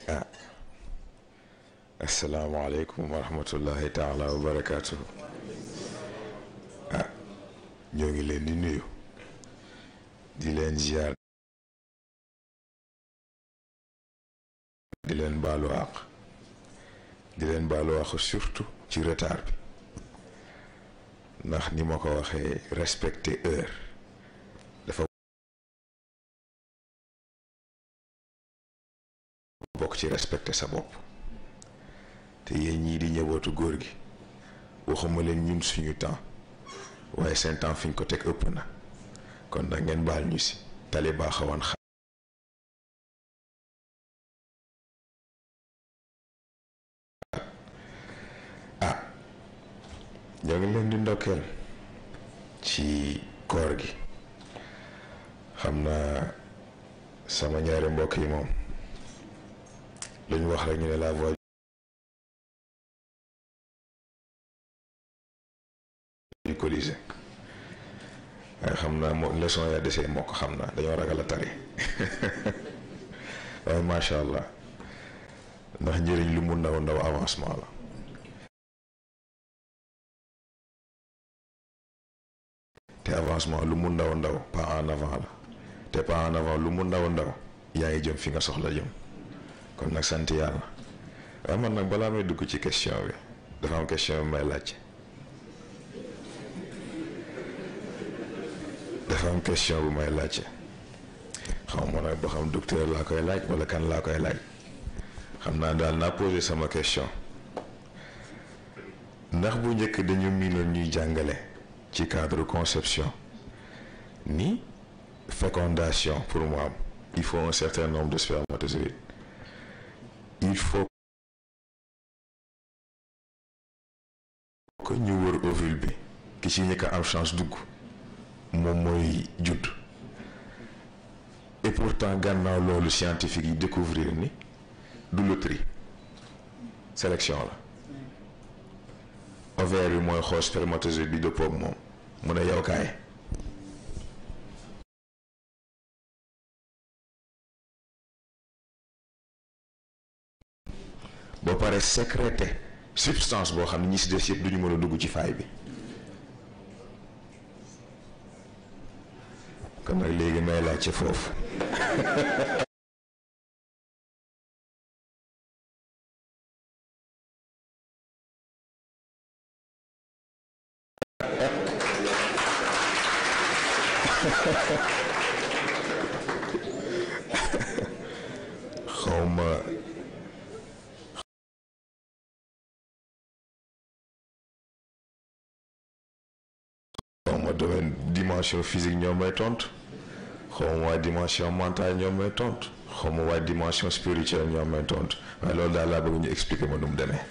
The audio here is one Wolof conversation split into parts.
ah asalaamaaleykum wa rahmatullahi taala wa barakaatuhu. ah ñoo ngi leen di nuyu di leen ziar di leen baalu àq surtout ci retard bi ndax ni ma ko waxee respecter heure dafa bokk ci respecter sa bopp te yéen ñii di ñëwatu góor gi waxuma leen ñun suñu temps waaye seen temps fi ñu ko teg ëpp na kon nag ngeen baal ñu si tali baa xawoon ñoo ngi leen di ndokkeel ci koor gi xam naa sama ñaari mbokk yi moom lu ñu wax rek ñu ne la voix du Colisée waaye xam naa moo leçon ya desee moo ko xam naa dañoo ragal a tari waaye macha allah ndax njëriñ lu mu ndaw ndaw avancement la. te avancement lu mu ndaw ndaw pas en avant la te pas en avant lu mu ndaw ndaw yaa ngi jëm fi nga soxla jëm kon nag sant yàlla. waaye man nag balaa may dugg ci question bi dafa am question bi may laaj xaw ma nag ba xam docteur laa koy laaj wala kan laa koy laaj xam naa daal naa posé sama question ndax bu njëkk dañu miinoon ñuy jàngale ci cadre conception ni fécondation pour mu am il faut un certain nombre de spermatozoïdes il faut que ñu wër ovule bi ki ci ñëkk a am chance dugg moom mooy judd et pourtant gannaaw loolu scientifique yi découvrir ni du loterie sélection la. ovaire bi mooy xool spermatozoïde bi dëppoo ak moom mu ne yow kaay ba pare sécréter substance boo xam ne ñi si des yëpp duñu mën a dugg ci faay bi kon nag léegi may laaj ci foofu xawma domaine dimension physique ñoo may tontu xawma waa dimension mentale ñoo may tontu xawma waa dimension spirituelle ñoo may tontu waaye loolu daal laa bëgg ñu expliquer ma nu mu demee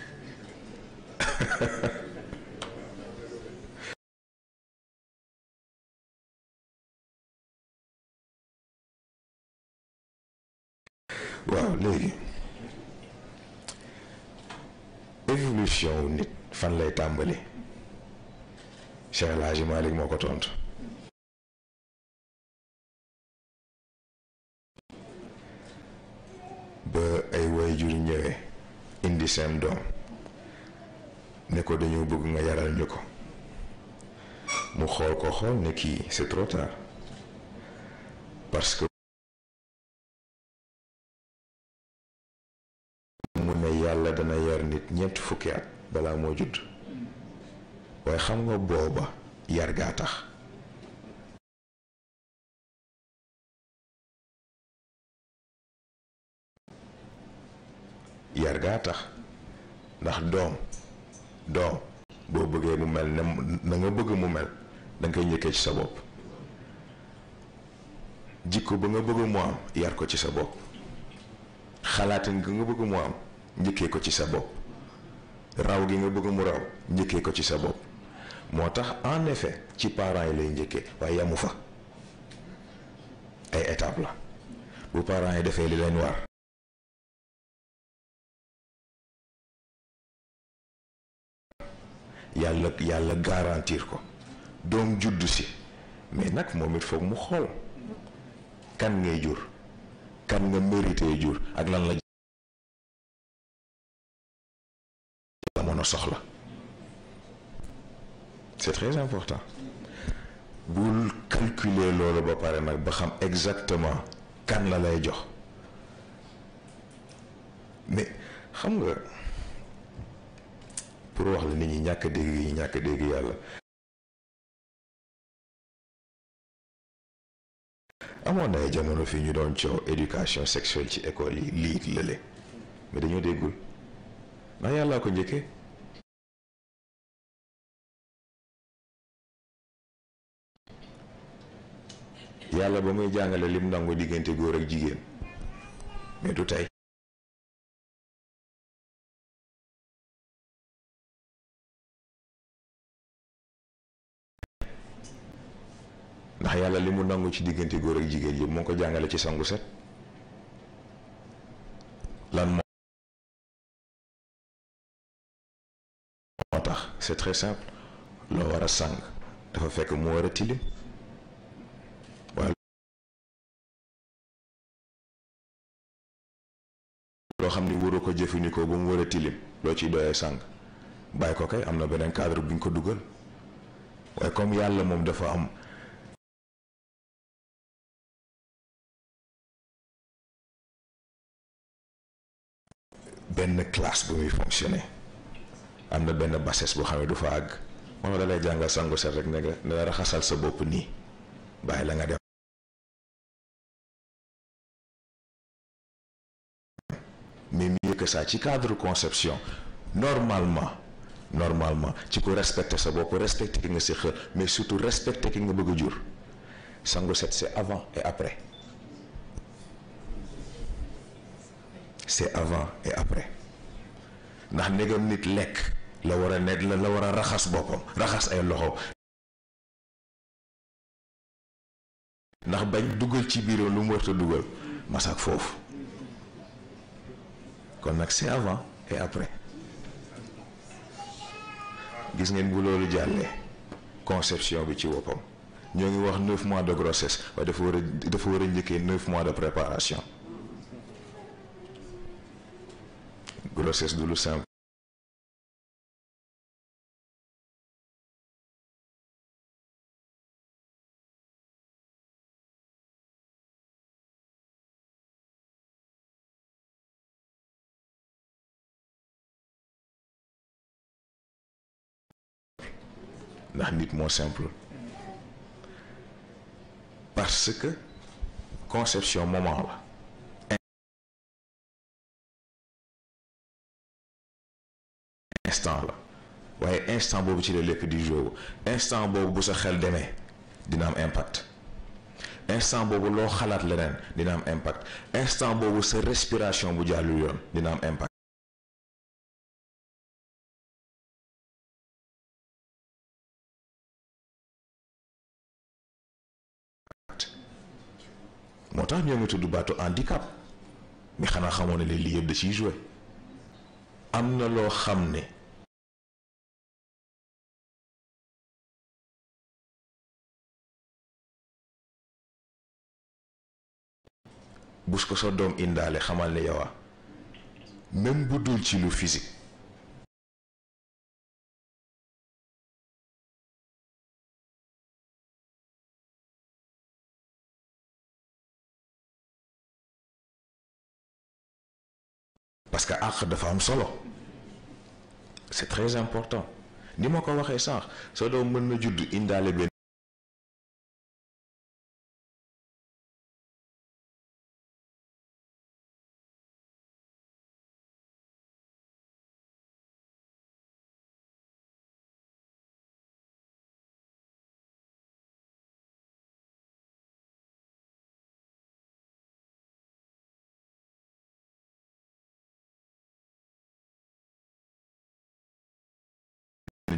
waaw léegi évolution wu nit fan lay tàmbali Cheikh El Hadji Malick moo ko tontu ba ay waajur ñëwee indi seen doom ne ko dañoo bëgg nga yaral ñu ko mu xool ne kii c'est trop tard parce que mu ne yàlla dana yar nit ñeent fukki at balaa moo judd waaye xam nga booba yar gaa tax ndax doom boo bëggee mu mel ne na nga bëgg mu mel danga koy njëkkee ci sa bopp jikko ba nga bëgg mu am yar ko ci sa bopp xalaatin gi nga bëgg mu am njëkkee ko ci sa bopp raw gi nga bëgg mu raw njëkkee ko ci sa bopp moo tax en effet ci parents yi lay njëkkee waaye yamu fa ay étape la bu parents yi defee li leen war yàlla garantir ko doom juddu si mais nag moom it foog mu xool kan ngay jur kan nga mérité jur ak lan la soxla. C'est très important. bul calculer loolu ba pare nag ba xam exactement kan la lay jox mais xam nga pour wax la nit ñi ñàkk dégg yi ñàkk dégg yàlla. amoon na ay jamono fii ñu doon coow éducation sexuelle ci école yi lii lële mais dañoo déggul ndax yàllaa ko njëkkee. yàlla ba muy jàngale lim nangu diggante góor ak jigéen mais du tey. ndax yàlla li mu nangu ci diggante góor ak jigéen yëpp moo ko jàngale ci sangu set. lan moo tax c'est très simple loo war a sang dafa fekk mu war a tilim waaye loo xam ni waru ko jëfandikoo ba mu war a tilim loo ciy doyee sang bàyyi ko kay am na beneen cadre bu ñu ko dugal waaye comme yàlla moom dafa am benn classe bu muy fonctionner am na benn bassesse boo xam ne du fa àgg moom da lay jàngal sangu set rek ne nga raxasal sa bopp nii bàyyi la nga dem. mais mieux que ça ci cadre conception normalement ci ko respecter sa bopp respecter ki nga si xër mais surtout respecter ki nga bëgg a jur sangu set c'est avant et après. c'est avant et après ndax ndegam nit lekk la war a nekk la war a raxas boppam raxas ay loxo ndax bañ dugal ci biiram lu mu warta dugal masak foofu kon nag c'est avant et après. gis ngeen bu loolu jàllee conception bi ci boppam ñoo ngi wax 9 mois de grossesse waaye dafa war a njëkkee 9 mois de préparation. grossesse du lu simple. ndax nit moo simple parce que conception moment la. instant la waaye instant boobu ci la lépp di joué instant boobu bu sa xel demee dina am impact instant boobu loo xalaat leneen dina am impact instant boobu sa respiration bu jàllul yoon dina am impact. moo tax ñoo ngi tudd baatu handicap mais xanaa xamoon ne lii yëpp da ciy joué am na loo xam ne. bus ko sa doom indaale xamal ne yow même bu dul ci lu physique parce que àq dafa am solo c'est très important ni ma ko waxee sànq sa doom mën na judd indaale benn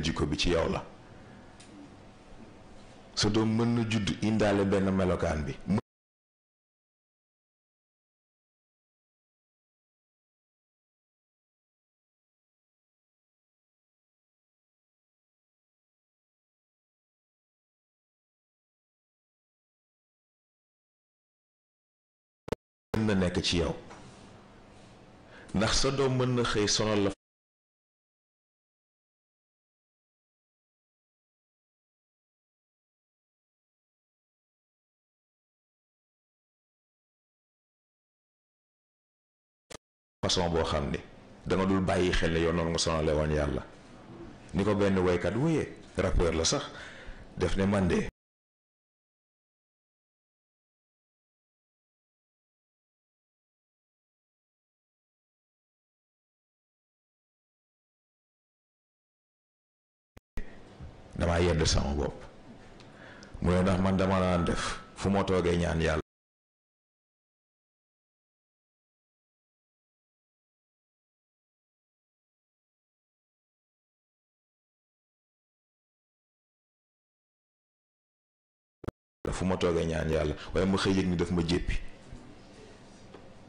jikko bi ci yow la sa doom mën na judd indaale benn melokaan bi mën na nekk ci yow ndax sa doom mën na xëy sonal la façon boo xam ni da nga dul bàyyi xel ne yow noonu nga sonale woon yàlla ni ko benn woykat wéyee rappeur la sax def ne man de damaa yedd sama bopp mu ne ndax man dama daan def fu ma toogee ñaan yàlla fu ma toogee ñaan yàlla waaye ma xëy yëg ni daf ma jéppi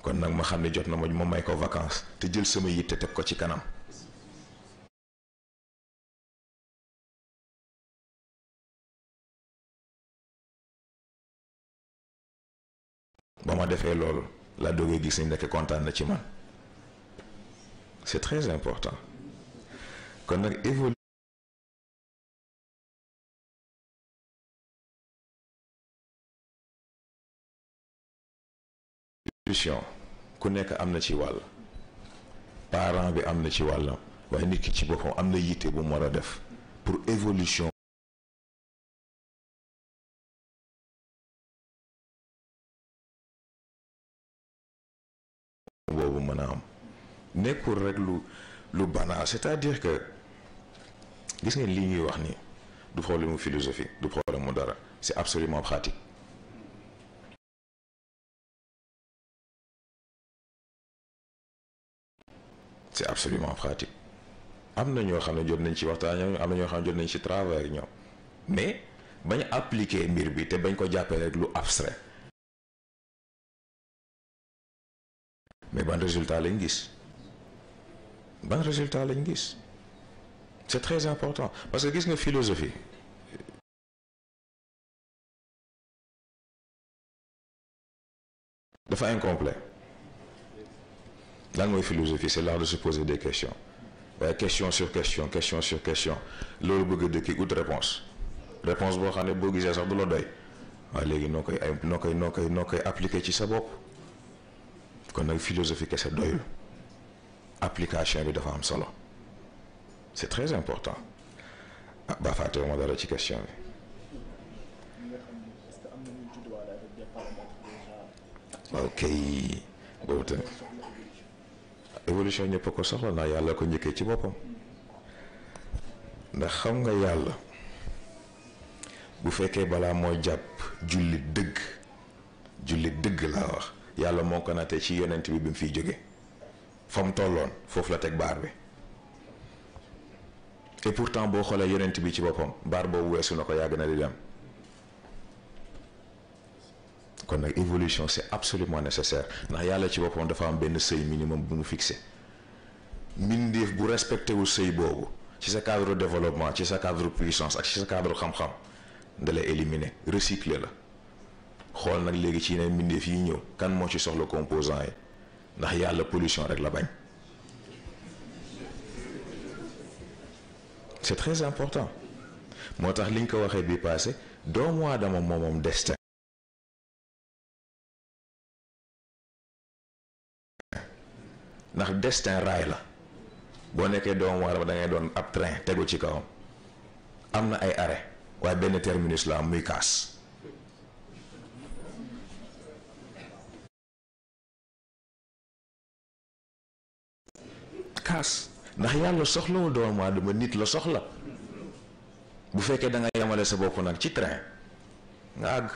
kon nag ma xam ne jot na ma may ko vacances te jël sama yitte teg ko ci kanam ba ma defee loolu laa doogee gis ni nekk kontaan na ci man c'est très important kon nag évolution ku nekk am na ci wàll parent bi am na ci wàllam waaye nit ki ci boppam am na yitte bu mu war a def pour évolution boobu mën a am nekkul rek lu banal c'est-à-dire que gis ngeen lii ñuy wax ni du problème mu philosophie du problème mu dara c'est absolument pratique c'est absolument pratique am na ñoo xam ne jot nañ ci waxtaan ñoom am na ñoo xam ne jot nañ ci travail ñoom mais bañ appliquer mbir bi te bañ ko jàppee rek lu abstrait mais ban résultat lañ gis c'est très important parce que gis nga philosophie dafa incomplet lan mooy philosophie c'est l'art de se poser des questions waaye question sur question loolu bëgg a dëkki ut réponse boo xam ne boo gisee sax du la doy waaye léegi noo koy appliquer ci sa bopp kon nag philosophie kese doyul application bi dafa am solo c'est très important ba fàttewu ma dara ci question bi ok boobu tamit évolution ñëpp a ko soxla ndax yàlla ko njëkkee ci boppam ndax xam nga yàlla bu fekkee balaa moo jàpp jullit dëgg laa wax yàlla moo ko nattee ci yonent bi mu fiy jóge fa mu tolloon foofu la teg baar bi et pourtant boo xoolee yonent bi ci boppam baar boobu weesu na ko yàgg na di dem kon nag évolution c'est absolument nécessaire ndax yàlla ci boppam dafa am benn seuil minimum bu mu fixé mbindeef bu respecté wu seuil boobu ci sa cadre développement ci sa cadre puissance ak ci sa cadre xam-xam da lay éliminer recycler la xool nag léegi ci yeneen mbindeef yi ñëw kan moo ci soxla composant yi ndax yàlla pollution rek la bañ c'est très important moo tax liñ ko waxee bi passé doomu aadama moom destin ndax destin raay la boo nekkee doomu aadama da ngay doon ab train tegu ci kawam am na ay arrêt waaye benn terminus la am muy kaas ndax yàlla soxlawul doomu aadama nit la soxla bu fekkee da nga yemale sa bopp nag ci train nga àgg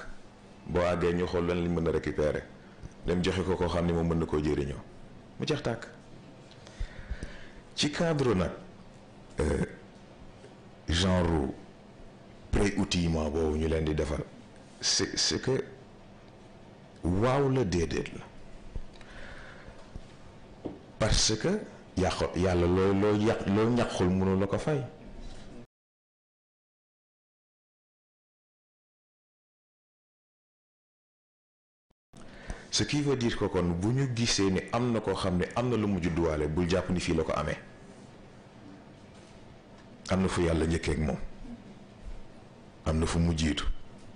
boo àggee ñu xool lan lañ mën a récupérer dem joxe ko koo xam ni moom mën na koo jëriñoo mu jeex tàkk ci cadre nag genre pré-outillement boobu ñu leen di defal c'est que waaw la déedéet la parce que yàlla loo ñàqul mënu la ko fay ce qui veut dire que kon bu ñu gisee ni am na koo xam ne am na lu mu judduwaale bul jàpp ni fii la ko amee am na fu yàlla njëkkee ak moom am na fu mu jiitu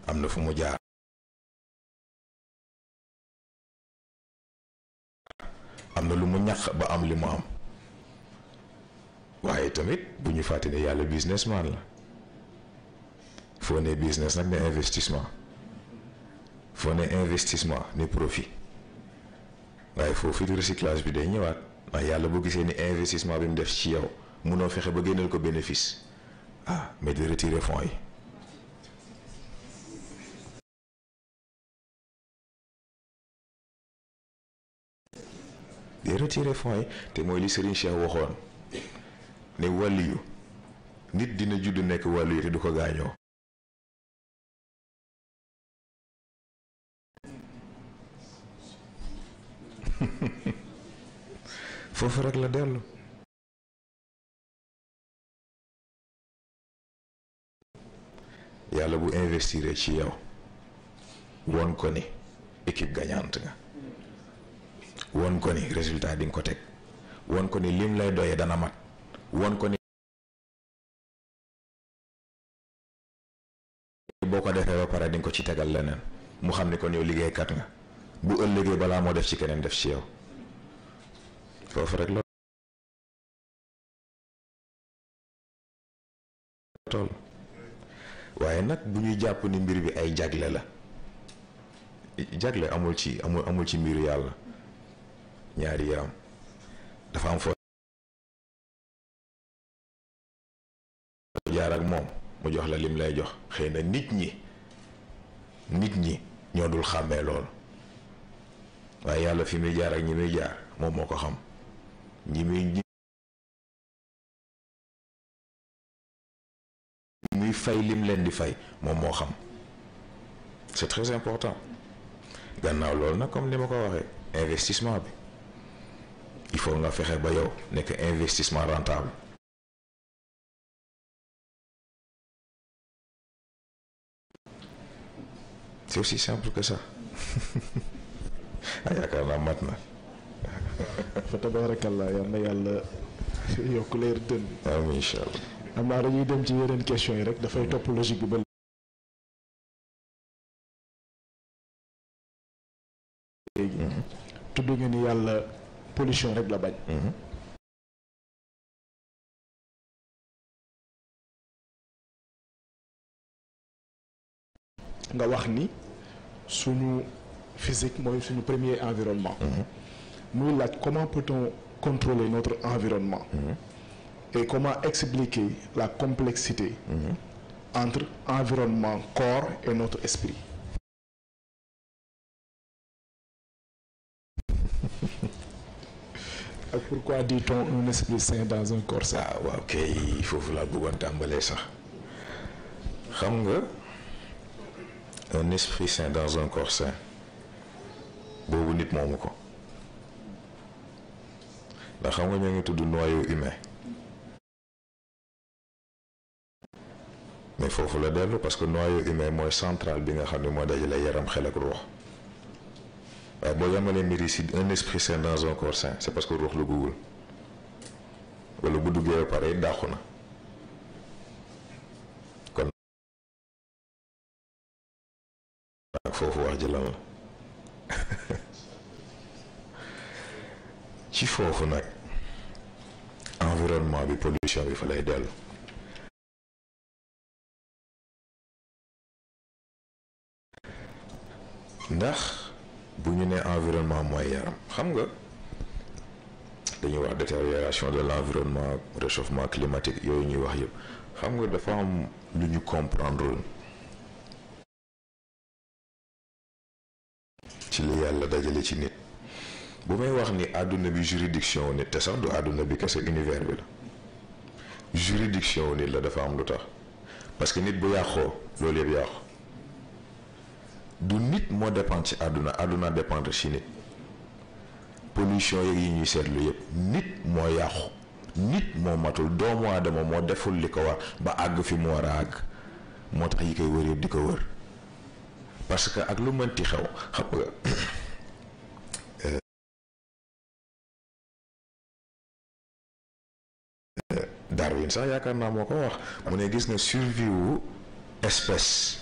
am na fu mu jaar am na lu mu ñàq ba am li mu am waaye tamit bu ñu fàtte ne yàlla businessman la foo ne business nag ne investissement foo ne investissement ne profit waaye foofu it recyclage bi day ñëwaat ndax yàlla bu gisee ni investissement bi mu def ci yow munoo fexe ba génneel ko bénéfice mais de retirer fonds yi di retirer fonds yi te mooy li Serigne Cheikh waxoon ne wàlliyu nit dina judd nekk wàlliyu te du ko gaañoo foofu rek la dellu yàlla bu investir ci yow won ko ni équipe gagnante nga won ko ni résultat di nga ko teg won ko ni lim lay doyee dana mat won ko ni boo ko defee ba pare di nga ko ci tegal leneen mu xam ni kon yow liggéeykat nga bu ëllëgee balaa moo def ci keneen def ci yow foofu rek la toll waaye nag bu ñuy jàpp ni mbir bi ay jagle la jagle amul ci mbiru yàlla ñaari yaram dafa am foo jaar ak moom mu jox la lim lay jox xëy na nit ñi ñoo dul xàmmee lool waaye yàlla fi muy jaar ak ñi muy jaar moom moo ko xam ñi muy fay lim leen di fay moom moo xam c'est très important gannaaw loolu nag comme ni ma ko waxee investissement bi il faut nga fexe ba yow nekk investissement rentable c'est aussi simple que ça yaakaar naa mat na fa tabarakallah yal na yàlla yokk leer dën amiin incha allah am naa dañuy dem ci yeneen question yi rek dafay topp logique bi ba léegi tudd nga ni yàlla pollution rek la bañ nga wax ni suñu physique mooy suñu premier environnement muy laaj comment peut-on contrôler notre environnement et comment expliquer la complexité entre environnement, corps et notre esprit. Et pourquoi dit-on un esprit sain dans un corps sain? waaw kay foofu laa bëggoon tàmbalee sax xam nga un esprit sain dans un corps sain boobu nit moomu ko ndax xam nga ñoo ngi tudd noyau humain mais foofu la dellu parce que noyau humain mooy central bi nga xam ne moo dajale yaram xel ak ruux waaye boo yamalee mbir yi si un esprit sain dans un corps sain c'est parce que ruux la guggul wala bu duggee ba pare dàqu na kon ak foofu wax ji lan la ci foofu nag environnement bi pollution bi fa lay dellu ndax bu ñu nee environnement mooy yaram xam nga dañuy wax détérioration de l'environnement réchauffement climatique yooyu ñuy wax yëpp xam nga dafa am lu ñu comprendre ci li yàlla dajale ci nit bu may wax ni àdduna bi juridiction nit te sax du àdduna bi kese univers bi la juridiction nit la dafa am lu tax parce que nit bu yàqoo loolu yëpp yàqu du nit moo dépendre ci àdduna dépendre ci nit pollution yeeg yi ñuy seetlu yëpp nit moo yàqu nit moo matul doomu aadama moo deful li ko war ba àgg fi mu war a àgg moo tax yi koy wër yëpp di ko wër parce que ak lu mënti xew xam nga Darwin sax yaakaar naa moo ko wax mu ne gis nga survie wu espèce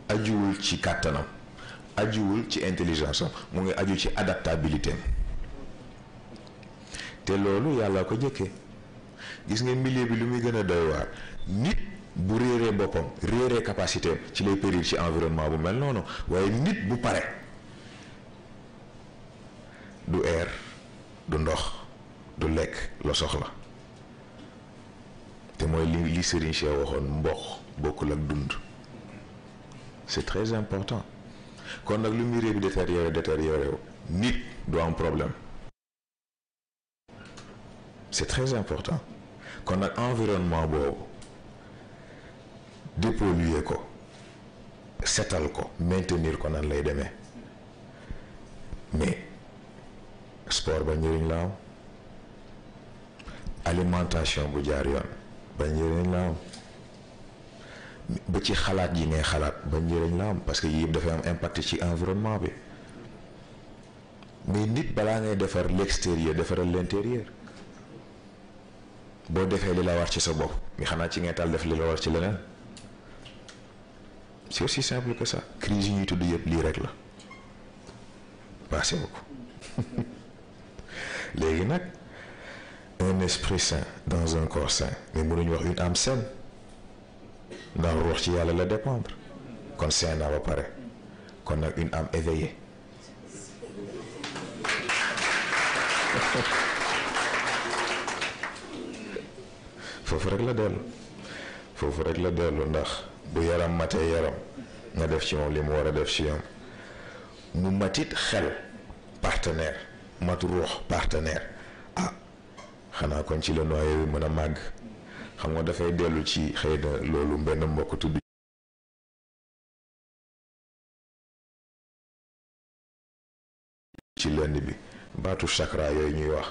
ajuwul ci kàttanam ajuwul ci intelligence am mu ngi aju ci adaptabilité am te loolu yàlla ko jëkkee. gis nga milieu bi lu muy gën a doy waar nit bu réeree boppam réeree capacité ci lay périr ci environnement bu mel noonu waaye nit bu pare du air du ndox du lekk la soxla te mooy li Serigne Cheikh waxoon mboq bokkul ak dund c'est très important kon nag lu milieu bi détérioré nit du am problème c'est très important kon nag environnement boobu dépolluer ko setal ko maintenir ko nan lay demee mais sport ba njëriñ la am alimentation bu jaar yoon ba njëriñ la am ba ci xalaat yi ngay xalaat ba njëriñ la am parce que yii yëpp dafay am impact ci environnement bi mais nit balaa ngay defar l'extérieur defaral l'intérieur boo defee li la war ci sa bopp mi xanaa ci ngay tal def li la war ci leneen c'est aussi simple que ça crise yi ñuy tudd yëpp lii rek la passé ko léegi nag un esprit sain dans un corps sain mais mënuñu wax une âme saine ndax ruux ci yàlla la dépendre kon sain naa ba pare kon nag une âme éveillée foofu rek la dellu ndax bu yaram matee yaram nga def ci moom li mu war a def ci yoon mu matit xel partenaire mat ruux partenaire ah xanaa kon ci la noyé bi mën a màgg xam nga dafay dellu ci xëy na loolu benn mbokk tudd ci lenn bi baatu chakra yooyu ñuy wax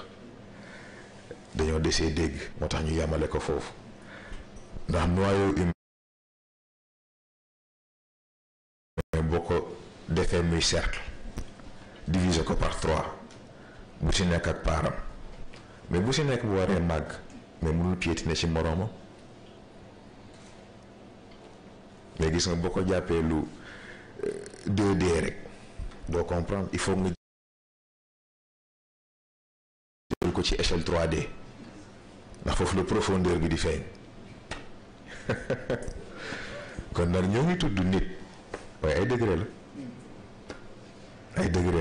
dañoo desee dégg moo tax ñu yamale ko foofu ndax noyau humain boo ko defee muy cercle diviser ko par 3 bu ci nekk ak paaram mais bu ci nekk bu waree màgg mais mënul piétiner ci moroomam mais gis nga boo ko jàppee lu 2D rek doo comprendre il faut nga jël ko ci échelle 3D ndax foofu la profondeur bi di feeñ kon nag ñoo ngi tudd nit waaye ay degré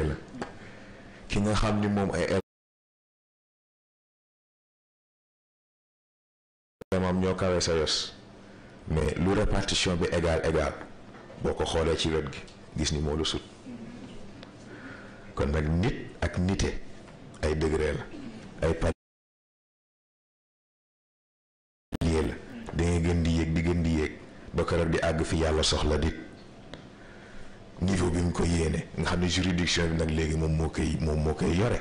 la ki nga xam ni moom ay éléments ñoo kawee sa yos mais lu répartition bi égal boo ko xoolee ci wet gi gis ni moo lu sut kon nag nit ak nite ay degré la ay palier la da ngay gën di yéeg ba keroog di àgg fi yàlla soxla dit niveau bi mu ko yéene nga xam ne juridiction bi nag léegi moom moo koy yore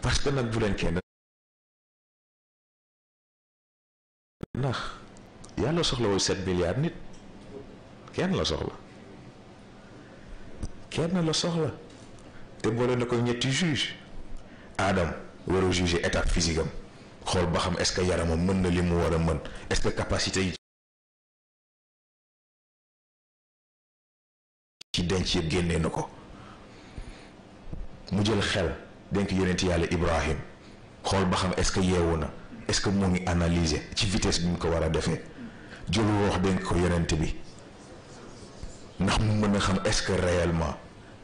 parce que nag bu leen kenn ndax yàlla soxlawul 7 milliards nit kenn la soxla te boole na ko ñetti juge Adam war a juger état physique am xool ba xam est-ce que yaramam mën na li mu war a mën est-ce que capacité yi ci denc yëpp génnee na ko mu jël xel denk yonent yàlla Ibrahim xool ba xam est-ce que yeewu na est-ce que mu ngi analyser ci vitesse bi mu ko war a defee jël wax denk ko yonent bi ndax mu mën a xam est-ce que réellement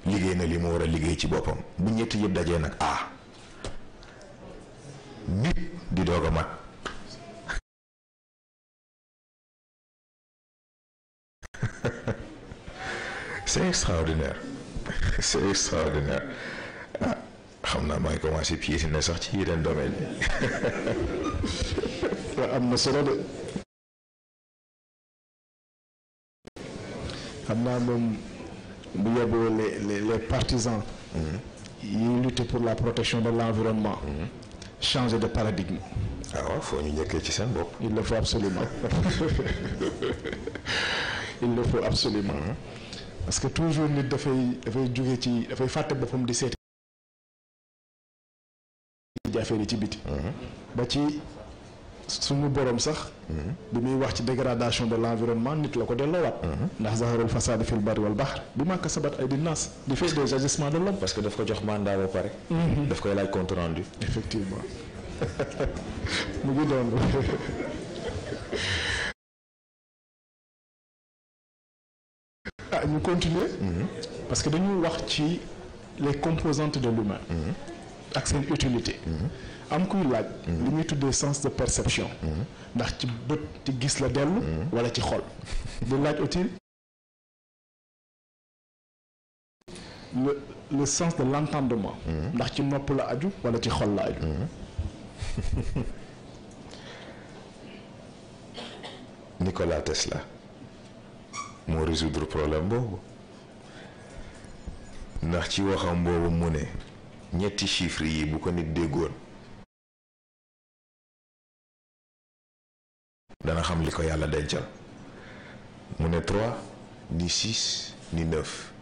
liggéey na li mu war a liggéey ci boppam bu ñetti yëpp dajee nag nit di doog a mat c'est extraordinaire xam naa maa ngi commencé piétiner sax ci yeneen domaine yi am na solo de xam naa moom bu yóbboo les partisans yi lutter pour la protection de l'environnement changer de paradigme. waaw foo ñu njëkkee ci seen bopp. il le faut absolument parce que toujours nit dafay jóge ci dafay fàtte boppam di seeti affaire yi ci biti ba ci suñu borom sax bi muy wax ci dégradation de l'environnement nit la ko delloowaat ndax zaharul fasad fil barri wal bahr bi ma kasabat ay di nas di fait des agissements de l'homme parce que daf ko jox mandat ba pare daf koy laaj compte rendu effectivement mu ngi doon ñu continuer parce que dañuy wax ci les composantes de l'humain ak seen utilité am kuy laaj li ñuy tuddee sens de perception ndax ci bët ci gis la dellu wala ci xol di laaj aussi le sens de l'entendement ndax ci nopp la aju wala ci xol la aju Nikola Tesla moo résoudre problème boobu ndax ci waxam boobu mu ne ñetti chiffres yi bu ko nit déggoon dana xam li ko yàlla dencal mu ne 3 ni 6 ni 9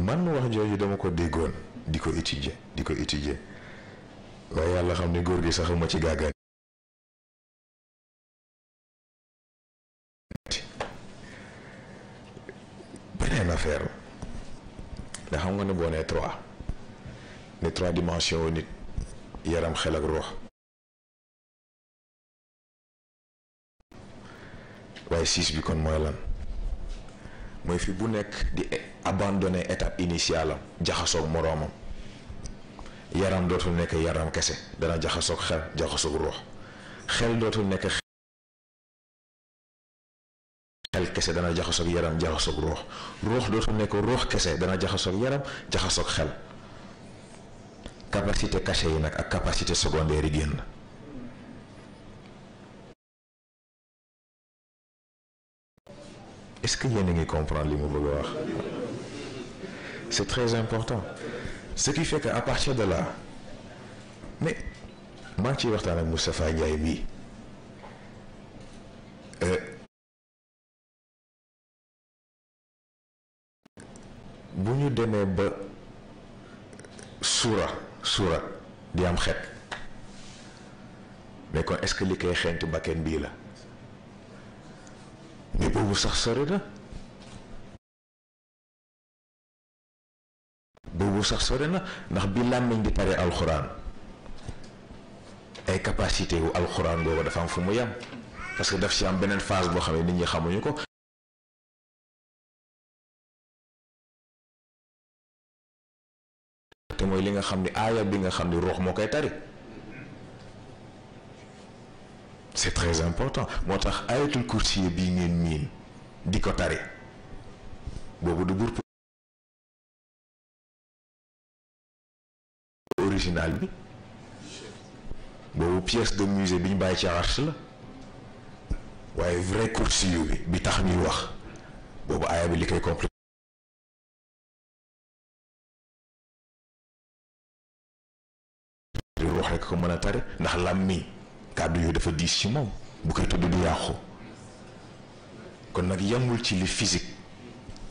man wax jooju dama ko déggoon di ko étudier waaye yàlla xam ne góor gi sax ma ci gàggan beneen affaire la xam nga ne boo nee 3 ne 3 dimensions nit yaram xel ak ruux waaye 6 bi kon mooy lan mooy fi bu nekk di abandonner étape initiale am jaxasoog moroomam yaram dootul nekk yaram kese dana jaxasoog xel jaxasoog ruux xel dootul nekk xel kese dana jaxasoog yaram jaxasoog ruux ruux dootul nekk ruux kese dana jaxasoog yaram jaxasoog xel capacité cachée yi nag ak capacité secondaire yi génn est-ce que yéen a ngi comprendre li mu bëgg a wax c'est très important ce qui fait que à partir de là mais maa ngi ciy waxtaan ak Moustapha Ndiaye bii bu ñu demee ba suura di am xet mais kon est-ce que li koy xeenti bakken bii la mais boobu sax sori na ndax bi làmmiñ di pare alxuraan ay capacité wu alxuraan boobu dafa am fu mu yem parce que daf ci am beneen phase boo xam ne nit ñi xamuñu ko te mooy li nga xam ni aaya bi nga xam ni ruux moo koy tari c'est très important moo tax ayatul kursi bii ngeen miin di ko tari boobu du groupe original bi boobu pièce de musée bi ñu bàyyi ci arche la waaye vrai kursi bi tax ñuy wax boobu aaya bi li koy complété ruux rekk ko mën a tari ndax làmmiñ kàddu yooyu dafa diis ci moom bu koy tudd du yàqu kon nag yamul ci li physique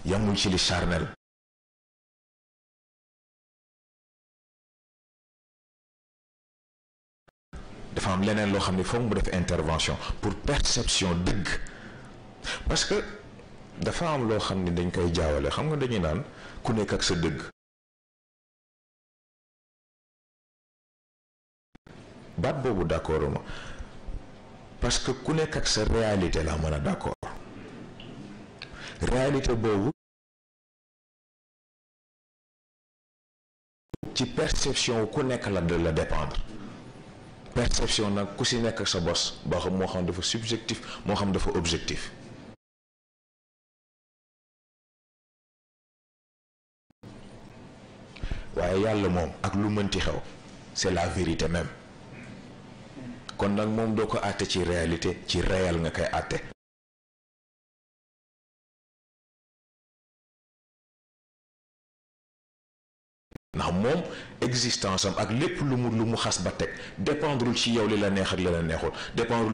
yamul ci li charnel dafa am leneen loo xam ne foog mu def intervention pour perception dëgg parce que dafa am loo xam ne dañ koy jaawale xam nga dañuy naan ku nekk ak sa dëgg baat boobu d'accord ma parce que ku nekk ak sa réalité la mën a d'accord réalité boobu ci perception ku nekk la de la dépendre perception nag ku si nekk ak sa bos boo xam moo xam dafa subjectif moo xam dafa objectif waaye yàlla moom ak lu mënti xew c'est la vérité même kon nag moom doo ko àtte ci réalité ci réel nga koy àtte ndax moom existence am ak lépp lu mu xas ba teg dépendrul ci yow li la neex ak li la neexul dépendrul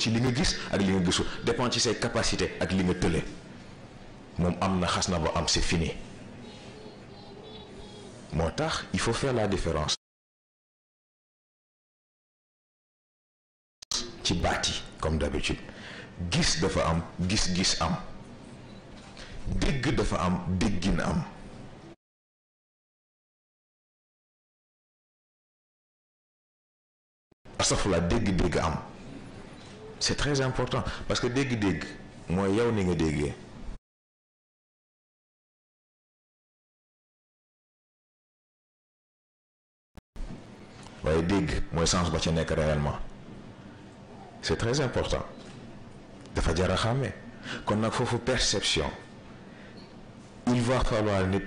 ci li nga gis ak li nga gisul dépend ci say capacité ak li nga tële moom am na xas na ba am c'est fini moo tax il faut faire la différence ci baat yi comme d'habitude gis dafa am gis-gis am dégg dafa am déggin am astafurlah dégg-dégg am c'est très important parce que dégg-dégg mooy yow ni nga déggee waaye dégg mooy sens ba ca nekk réellement c'est très important dafa jar a xàmmee kon nag foofu perception il va falloir nit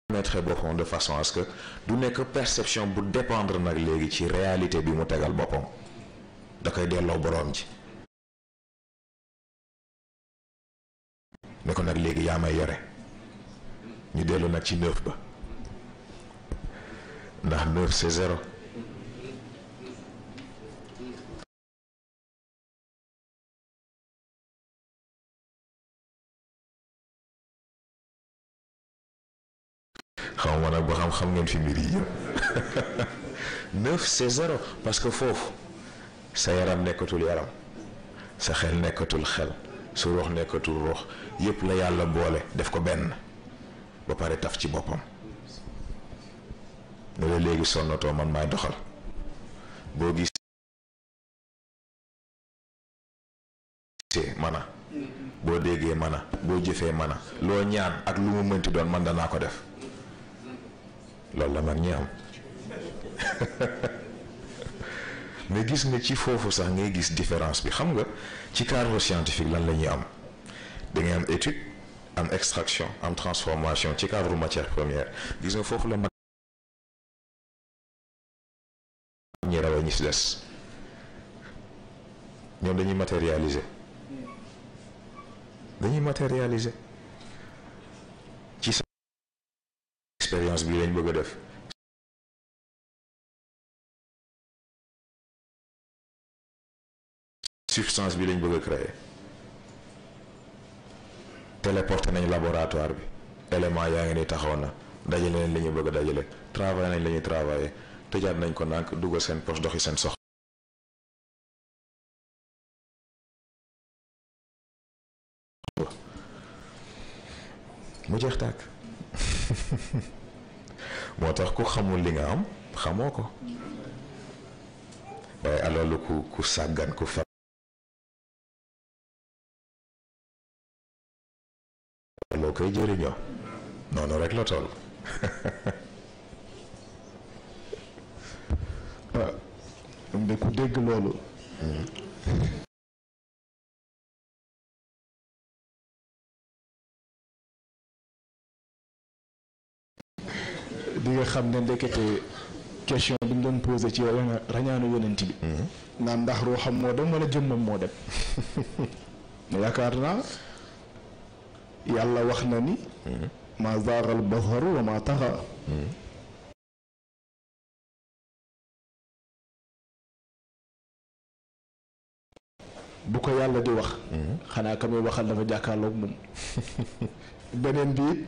paramétrer boppam de façon à ce que du nekk perception bu dépendre nag léegi ci réalité bi mu tegal boppam da koy delloo boroom ji ne ko nag léegi yaa may yore ñu dellu nag ci 9 ba ndax 9 c'est 0 xaw ma nag ba xam ngeen fi mbir yi yëpp 9 c'est 0 parce que foofu sa yaram nekkatul yaram sa xel nekkatul xel su ruux nekkatul ruux yëpp la yàlla boole def ko benn ba pare taf ci boppam ne la léegi sonnatoo man maay doxal boo gisee mana boo déggee mana boo jëfee mana loo ñaan ak lu mu mënti doon man danaa ko def loolu la mag ñi am mais gis nga ci foofu sax ngay gis différence bi xam nga ci cadre scientifique lan la ñuy am da ngay am étude am extraction am transformation ci cadre matière première gis nga foofu la mag ñi rawee ñi si des ñoom dañuy matérialiser ci sa expérience bi lañ bëgg a def substance bi lañ bëgg a créer téléporté nañ laboratoire bi élément yaa ngi ni taxaw na dajale nañ la ñu bëgg a dajale travail nañ la ñuy travailler tëjaat nañ ko nànk dugal seen poche doxi seen soxla mu jeex tàkk moo tax ku xamul li nga am xamoo ko waaye alors lu ku sàggan ku fa loo koy jëriñoo noonu rek la toll de ku dégg loolu di nga xam ne ndekete question bi ñu doon posé ci rañaanu yonent bi naan ndax ruuxam moo dem wala jëmmam moo dem yaakaar naa yàlla wax na ni ma zaagal basaru wa ma taxa bu ko yàlla di wax xanaa ka muy waxal dafa jàkkaarloog moom beneen bi it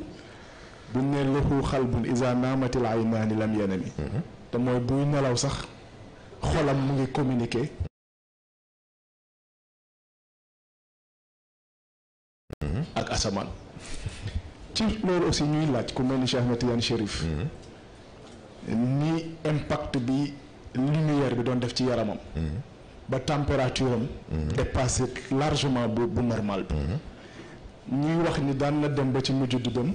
buñ ne lahu xalbun iza naamatil aynaani lam yanami te mooy buy nelaw sax xolam mu ngi communiquer ak asamaan ci loolu aussi ñuy laaj ku mel ni Cheikh Ahmed Tidiane Chérif ni impact bi lumière bi doon def ci yaramam ba température am dépassé largement bu normal bi ñuy wax ni daan na dem ba ci mujj di dem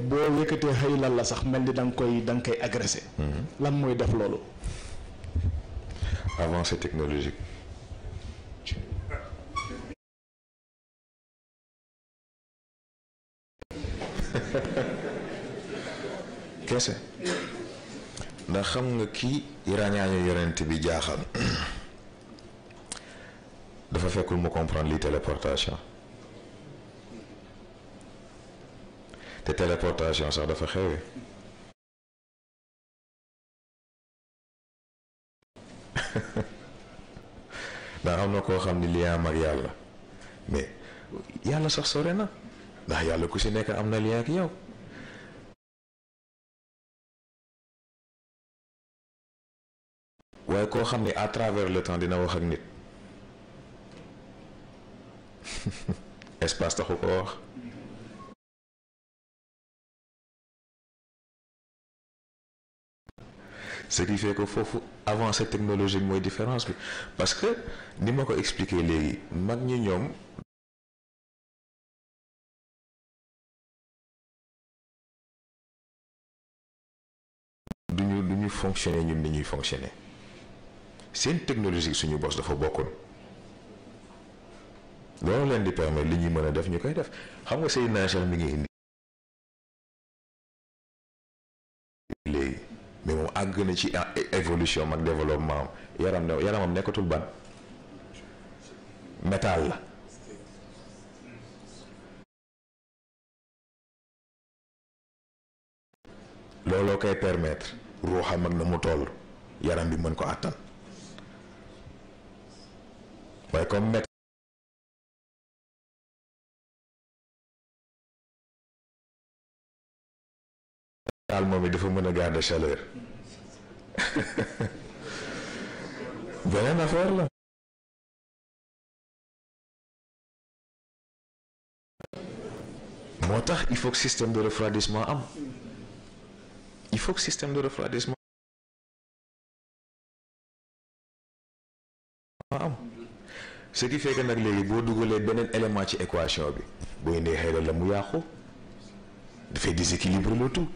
boo yëkkatee xëy lan la sax mel ni da nga koy agressé lan mooy def loolu avancée technologique kese ndax xam nga kii ràññaañu yonent bi jaaxal dafa fekkul mu comprendre li téléportation te téléportation sax dafa xewe ndax am na koo xam ne lien am ak yàlla mais yàlla sax sore na ndax yàlla ku si nekk am na lien ak yow. waaye koo xam ne à travers le temps dina wax ak nit espace taxu ko wax. ce qui fait que foofu avancée technologique mooy différence bi parce que ni ma ko expliquer léegi mag ñi ñoom duñu fonctionner ñun ni ñuy fonctionner seen technologie suñu bos dafa bokkul loolu leen di permettre li ñuy mën a def ñu koy def xam nga say nager mi ngi indi léegi mais moom àgg na ci évolution ak développement yaramam nekkatul ban métal la looloo koy permettre ruuxam ak na mu toll yaram bi mën ko àttan waaye comme métal moom it dafa mën a garder chaleur beneen affaire la moo tax il faut que système de refroidissement am il faut que système de refroidissement am ce qui fait que nag léegi boo dugalee beneen élément ci équation bi boo indee xëy la mu yàqu dafay déséquilibrer le tout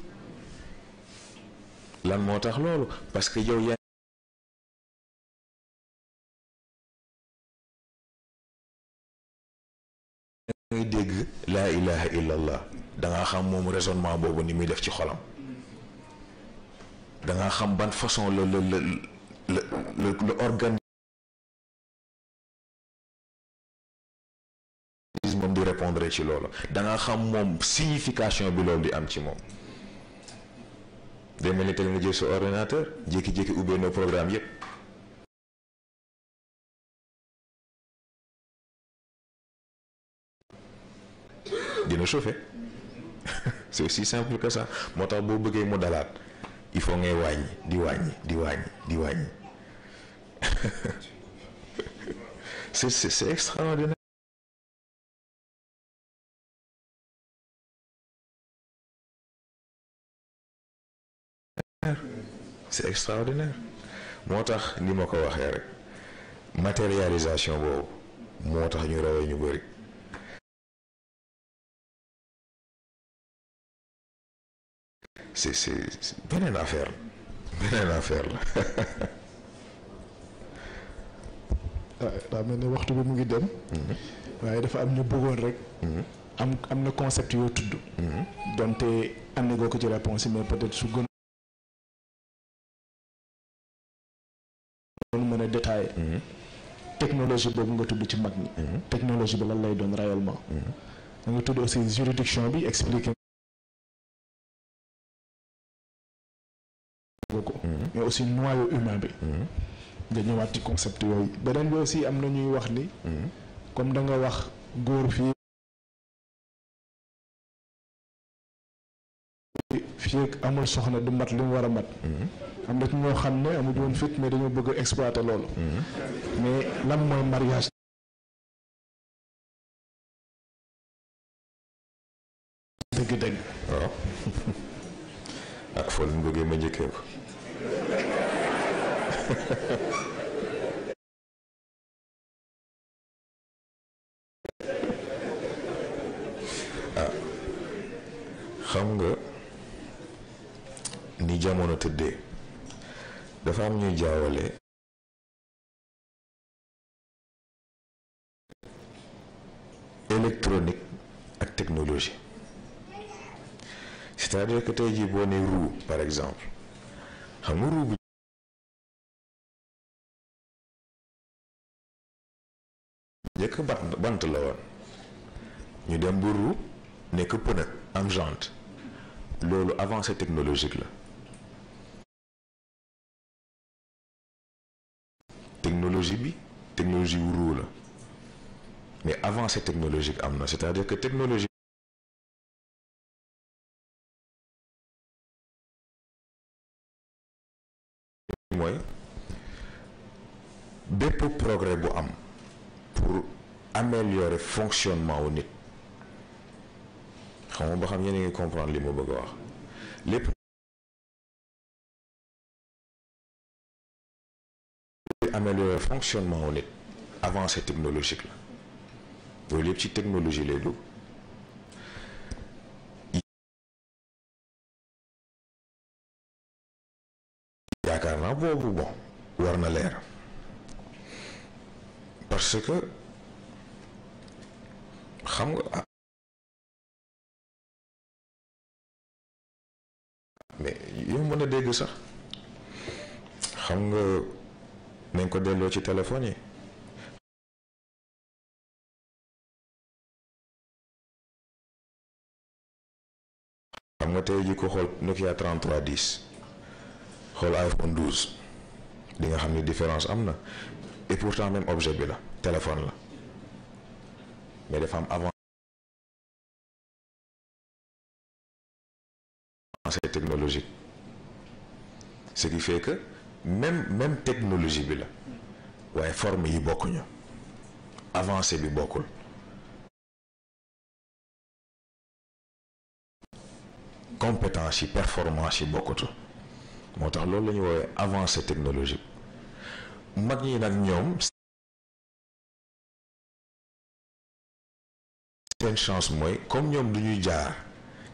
lan moo tax loolu parce que yow yaa ngay dégg laa ilaha illallah da nga xam moom raisonnement boobu ni muy def ci xolam da nga xam ban façon le organisme moom di répondre ci loolu da nga xam moom signification bi loolu di am ci moom day mel ni tey nga jël sa ordinateur jékki-jékki ubbee no programme yépp dina chauffer c'est aussi simple que ça moo tax boo bëggee mu dalaat il faut ngay wàññi di wàññi c'est extraordinaire. C'est extraordinaire moo tax ni ma ko waxee rek matérialisation boobu moo tax ñu rawee ñu bëri c'est beneen affaire la daa mel ni waxtu bi mu ngi dem waaye dafa am ñu bëggoon rek am na concept yoo tudd donte am na ko ci réponse yi mais peut-être su gën mën a détaillé technologie boobu nga tudd ci mag ñi technologie bi lan lay doon réellement da nga tudd aussi juridiction bi expliqué nga ko mais aussi noyau humain bi nga ñëwaat ci concept yooyu beneen bi aussi am na ñuy wax ni comme da nga wax góor fii amul soxna du mat li mu war a mat am na ci ñoo xam ne amuñu woon fit mais dañoo bëgg a exploiter loolu mais lan mooy mariage dëgg-dëgg waaw ak foo leen bëggee ma njëkkee ko xam nga ni jamono tëddee dafa am ñuy jaawale électronique ak technologie c'est-à-dire que tey jii boo nee roue par exemple xam nga roue bu njëkk bant la woon ñu dem ba roue nekk pneu am jante loolu avancée technologique la technologie bi technologie wu ruu la mais avancée technologique am na, c'est-à-dire que technologie mooy bépp progrès bu am pour améliorer fonctionnement wu nit, xam nga ba xam yéen a ngi comprendre li ma bëgg a wax lépp améliorer fonctionnement wu nit avancée technologique la loolu yëpp ci technologie lay dugg. yaakaar naa boobu bon war na leer parce que xam nga mais yow mën a dégg sax xam nga nañ ko delloo ci téléphone yi xam nga tey ji ko xool Nokia 3310 xool iPhone 12 di nga xam ni différence am na et pourtant même objet bi la téléphone la mais dafa am avancée technologique ce qui fait que même technologie bi la waaye forme yi bokkuñu avancée bi bokkul compétence yi performance yi bokkatu moo tax loolu la ñuy woowee avancée technologique mag ñi nag ñoom seen chance mooy comme ñoom du ñuy jaar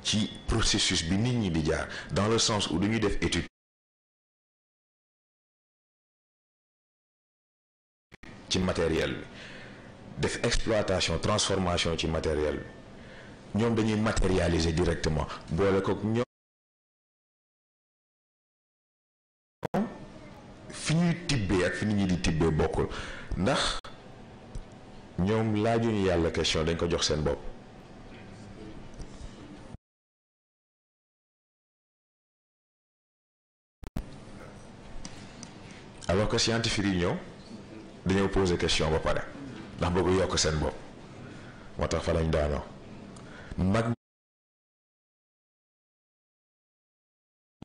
ci processus bi nit ñi di jaar dans le sens où du ñuy def étude ci matériel bi def exploitation transformation ci matériel bi ñoom dañuy matérialiser directement boole ko ñoom fi ñuy tibbee ak fi nit ñi di tibbee bokkul ndax ñoom laajuñu yàlla question dañ ko jox seen bopp alors que scientifique yi ñëw dañoo poser question ba pare ndax bëgg yokk seen bopp moo tax fa lañ daanoo mag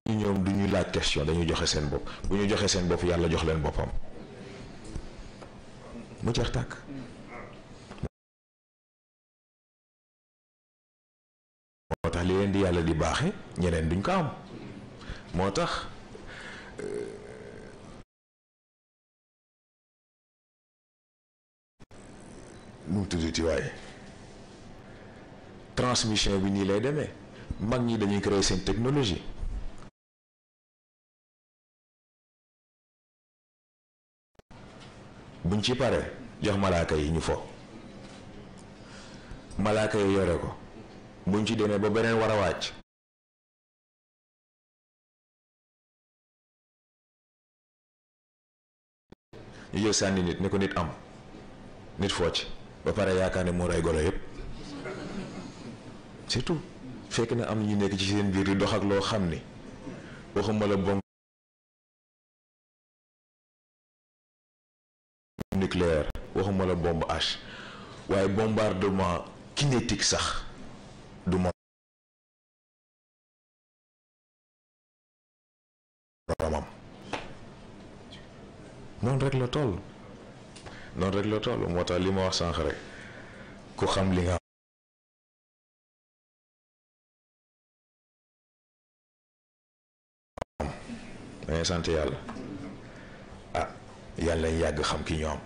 ñi ñoom du ñu laaj question dañuy joxe seen bopp bu ñu joxe seen bopp yàlla jox leen boppam mu jeex tàkk moo tax li leen di yàlla di baaxe ñeneen duñ ko am moo tax nu mu tuddati waaye transmission bi nii lay demee mag ñi dañuy créer seen technologie buñ ci paree jox malaaka yi ñu fo malaaka yi yore ko buñ ci demee ba beneen war a wàcc ñu jël sànni nit ne ko nit am nit focc ba pare yaakaar ne moo rey golo yépp c'est tout fekk na am ñu nekk ci seen biir di dox ak loo xam ni waxuma la bombe nucléaire waxuma la bombe H waaye bombardement kinétique sax du moromam noonu rek la toll moo tax li ma wax sànq rek ku xam li nga am dangay sant yàlla ah yàlla yàgg xam ki ñoom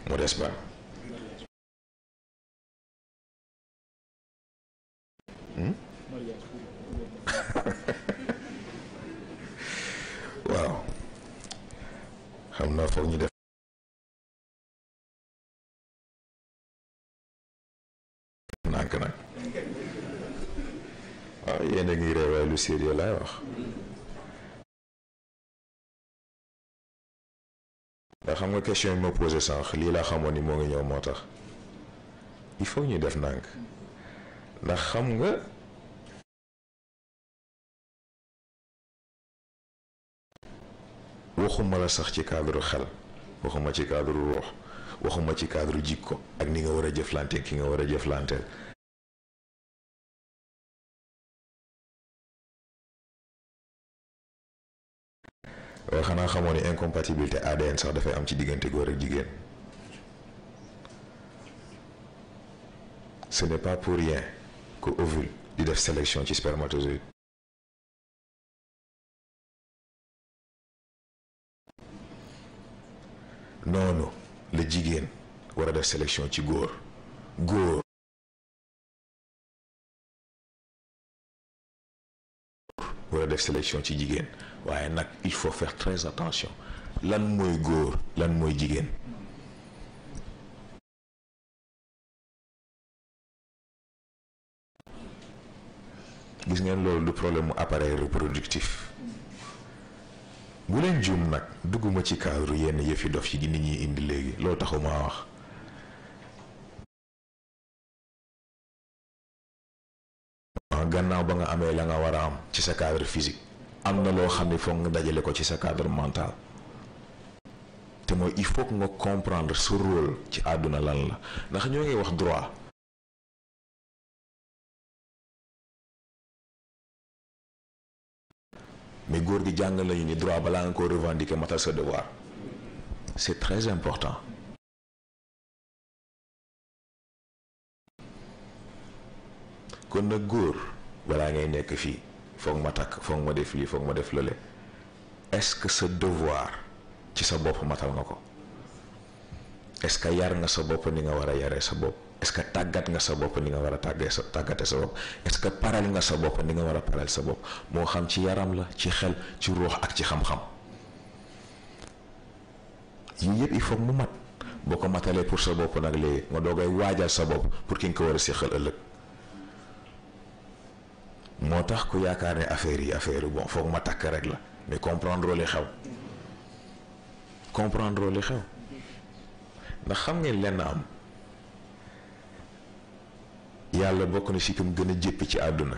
mu des ba waaw xam naa foog ñu def nànk nag waaw yéen a ngi réewaay lu sérieux laay wax ndax xam nga question yi ma posé sànq lii laa xamoon ni moo ngi ñëw moo tax il faut ñu def nànk ndax xam nga waxuma la sax ci cadre xel waxuma ci cadre ruux, waxuma ci cadre jikko ak ni nga war a jëflante ki nga war a jëflanteel. waaye xanaa xamoo ni incompatibilité ADN sax dafay am ci diggante góor ak jigéen. Ce n'est pas pour rien que ovule di def sélection ci spermatozoïde. noonu la jigéen war a def sélection ci góor. góor war a def sélection ci jigéen waaye nag il faut faire très attention lan mooy góor lan mooy jigéen. gis ngeen loolu du problème mu appareil reproductif. bu leen juum nag dugguma ci cadre yenn yëfi dof ci nit ñi indi léegi loolu taxuma wax. gannaaw ba nga amee la nga war a am ci sa cadre physique am na loo xam ne foog nga dajale ko ci sa cadre mental te mooy il faut que nga comprendre sa rôle ci àdduna lan la ndax ñoo ngi wax droit. mais góor gi jàng lañu ni droit balaa nga ko revendiquer matal sa devoir c'est très important. kon nag góor balaa ngay nekk fii foog ma takk foog ma def lii foog ma def lële est-ce que sa devoir ci sa bopp matal nga ko est-ce que yar nga sa bopp ni nga war a yaree sa bopp est-ce que tàggat nga sa bopp ni nga war a tàggate sa bopp est-ce que paral nga sa bopp ni nga war a paral sa bopp moo xam ci yaram la ci xel ci ruux ak ci xam-xam yii yëpp il faut mu mat boo ko matalee pour sa bopp nag léegi nga doogay waajal sa bopp pour ki nga ko war a séqal ëllëg. moo tax ku yaakaar ne affaire yi bon foog ma takk rek la mais comprendre li xew ndax xam ngeen lenn am yàlla bokk na ci kam gën a jéppi ci àdduna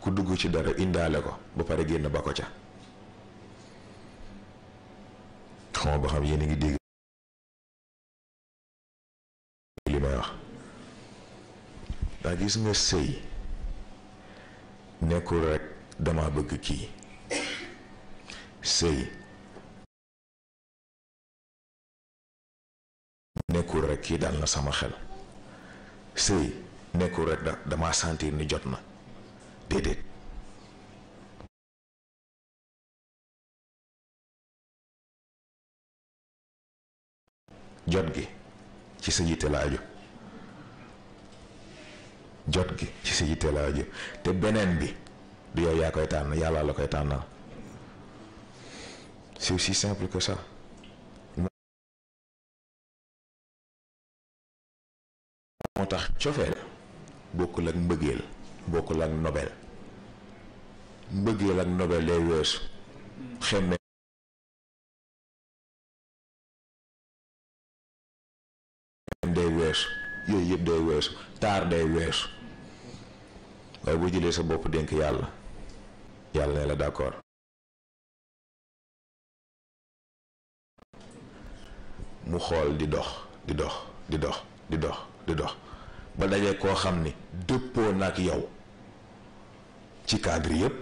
ku dugg ci dara indaale ko ba pare génn ba ko ca xamoo ba xam yéen a ngi dégg li may wax ndax gis nga sëy nekkul rek dama bëgg kii sëy nekkul rek kii dal na sama xel sëy nekkul rek dama sentir ni jot na déedéet jot gi ci sa yitte la aju jot gi ci sa yitte la aju te beneen bi du yow yaa koy tànn yàlla la koy tànnal c'est aussi simple que ça. moo tax cofeel bokkul ak mbëggeel bokkul ak nobel mbëggeel ak nobel day weesu xemme day weesu yooyu yëpp day weesu taar day weesu waaye boo jëlee sa bopp dénk yàlla yàlla ne la d'accord mu xool di dox di dox di dox di dox di dox ba dajee koo xam ni dëppoo nag yow ci cadre yëpp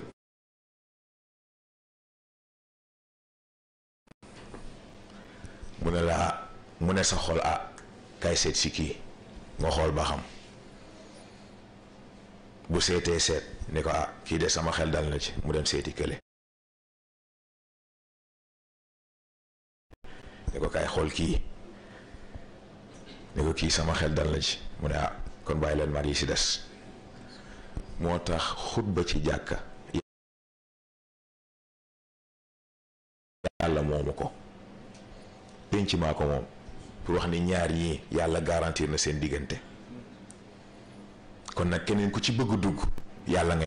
mu ne la mu ne sa xol kay seet si kii nga xool ba xam bu seetee seet ni ko kii de sama xel dal na ci mu dem seeti kële ni ko kay xool kii ni ko kii sama xel dal na ci mu ne kon bàyyi leen mar yi si des moo tax xutba ci jàkka yàlla moomu ko penc maa ko moom pour wax ni ñaar ñii yàlla garantir na seen diggante kon nag keneen ku ci bëgg dugg yàlla nga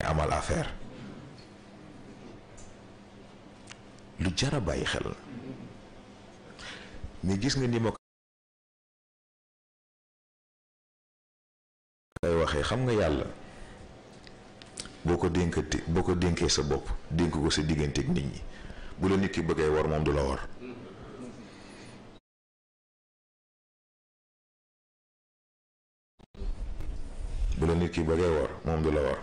amal affaire lu jara bàyyi xel la mais gis nga ni ma koy waxee xam nga yàlla boo ko dénkee sa bopp dénk ko sa digganteeg nit ñi bu la nit ki bëggee war moom du la war. bu la nit ki bëggee war moom du la war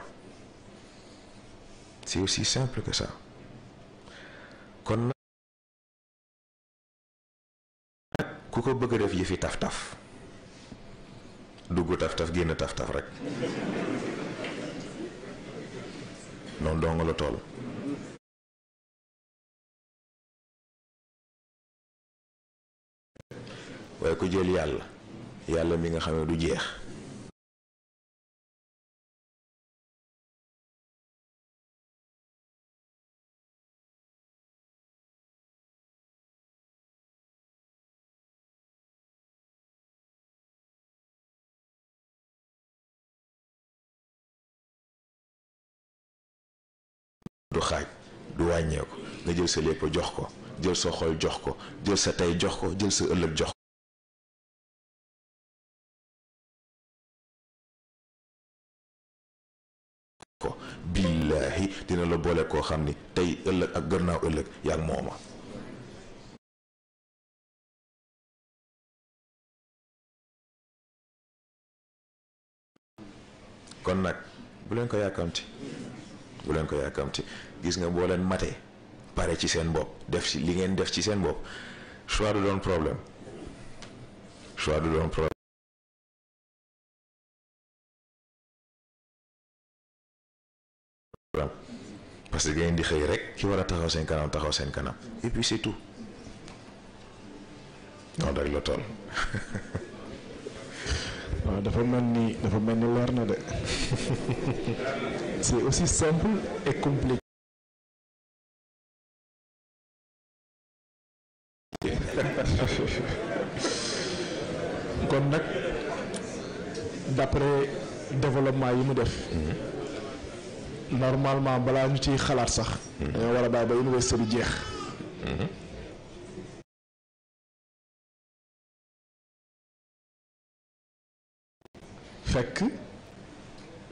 c'est aussi simple que ça. kon nag ku ko bëgg a def yëfi taf-taf dugg taf-taf génn taf-taf rek noonu dong la toll. waaye ko jël yàlla mi nga xam ne du jeex du xaaj du wàññeeku nga jël sa lépp jox ko jël sa xol jox ko jël sa tey jox ko jël sa ëllëg jox ko billaahi dina la boole koo xam ni tey ëllëg ak gannaaw ëllëg yaa ngi mooma. kon nag bu leen ko yàkkamti bu leen ko yàkkamti gis nga boo leen matee pare ci seen bopp def ci li ngeen def ci seen bopp choix du doon problème choix du doon problème. parce que ngeen di xëy rek ki war a taxaw seen kanam et puis c'est tout noonu rek la toll. waaw dafa mel ni leer na de c'est aussi simple et compliqué. kon nag d'après développement yi mu def. normalement balaa ñu ciy xalaat sax. dañoo war a bàyyi ba université bi jeex. fekk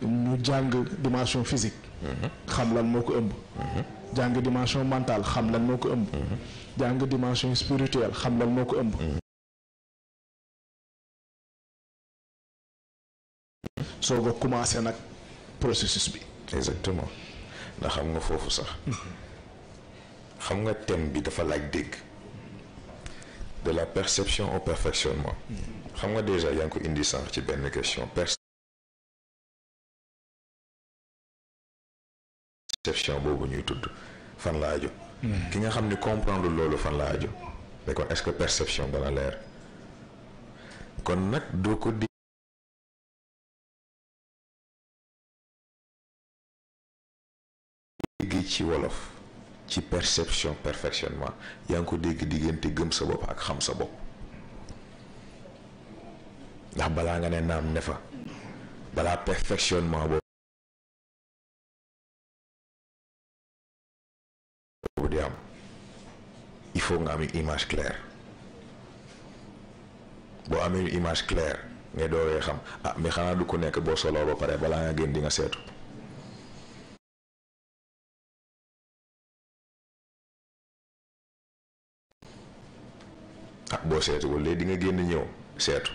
ñu jàng dimension physique. xam lan moo ko ëmb. jàng dimension mentale xam lan moo ko ëmb. jàng dimension spirituelle xam lan moo ko ëmb. soo ko commencé nag processus bi. exactement ndax xam nga foofu sax xam nga thème bi dafa laaj dégg de la perception au perfectionnement xam nga déjà yaa ngi ko indi sànq ci benn question perception boobu ñuy tudd fan la aju ki nga xam ni comprendre loolu fan la aju mais kon est-ce que perception dana leer kon nag doo ko dégg ci wolof ci perception perfectionnement yaa ngi ko dégg diggante gëm sa bopp ak xam sa bopp ndax balaa nga ne naam ne fa balaa perfectionnement boobu di am il faut nga am une image claire boo amee une image claire ngay dooree xam ah mais xanaa du ko nekk boo soloo ba pare balaa nga génn di nga seetu ah boo seetuwul léegi di nga génn ñëw seetu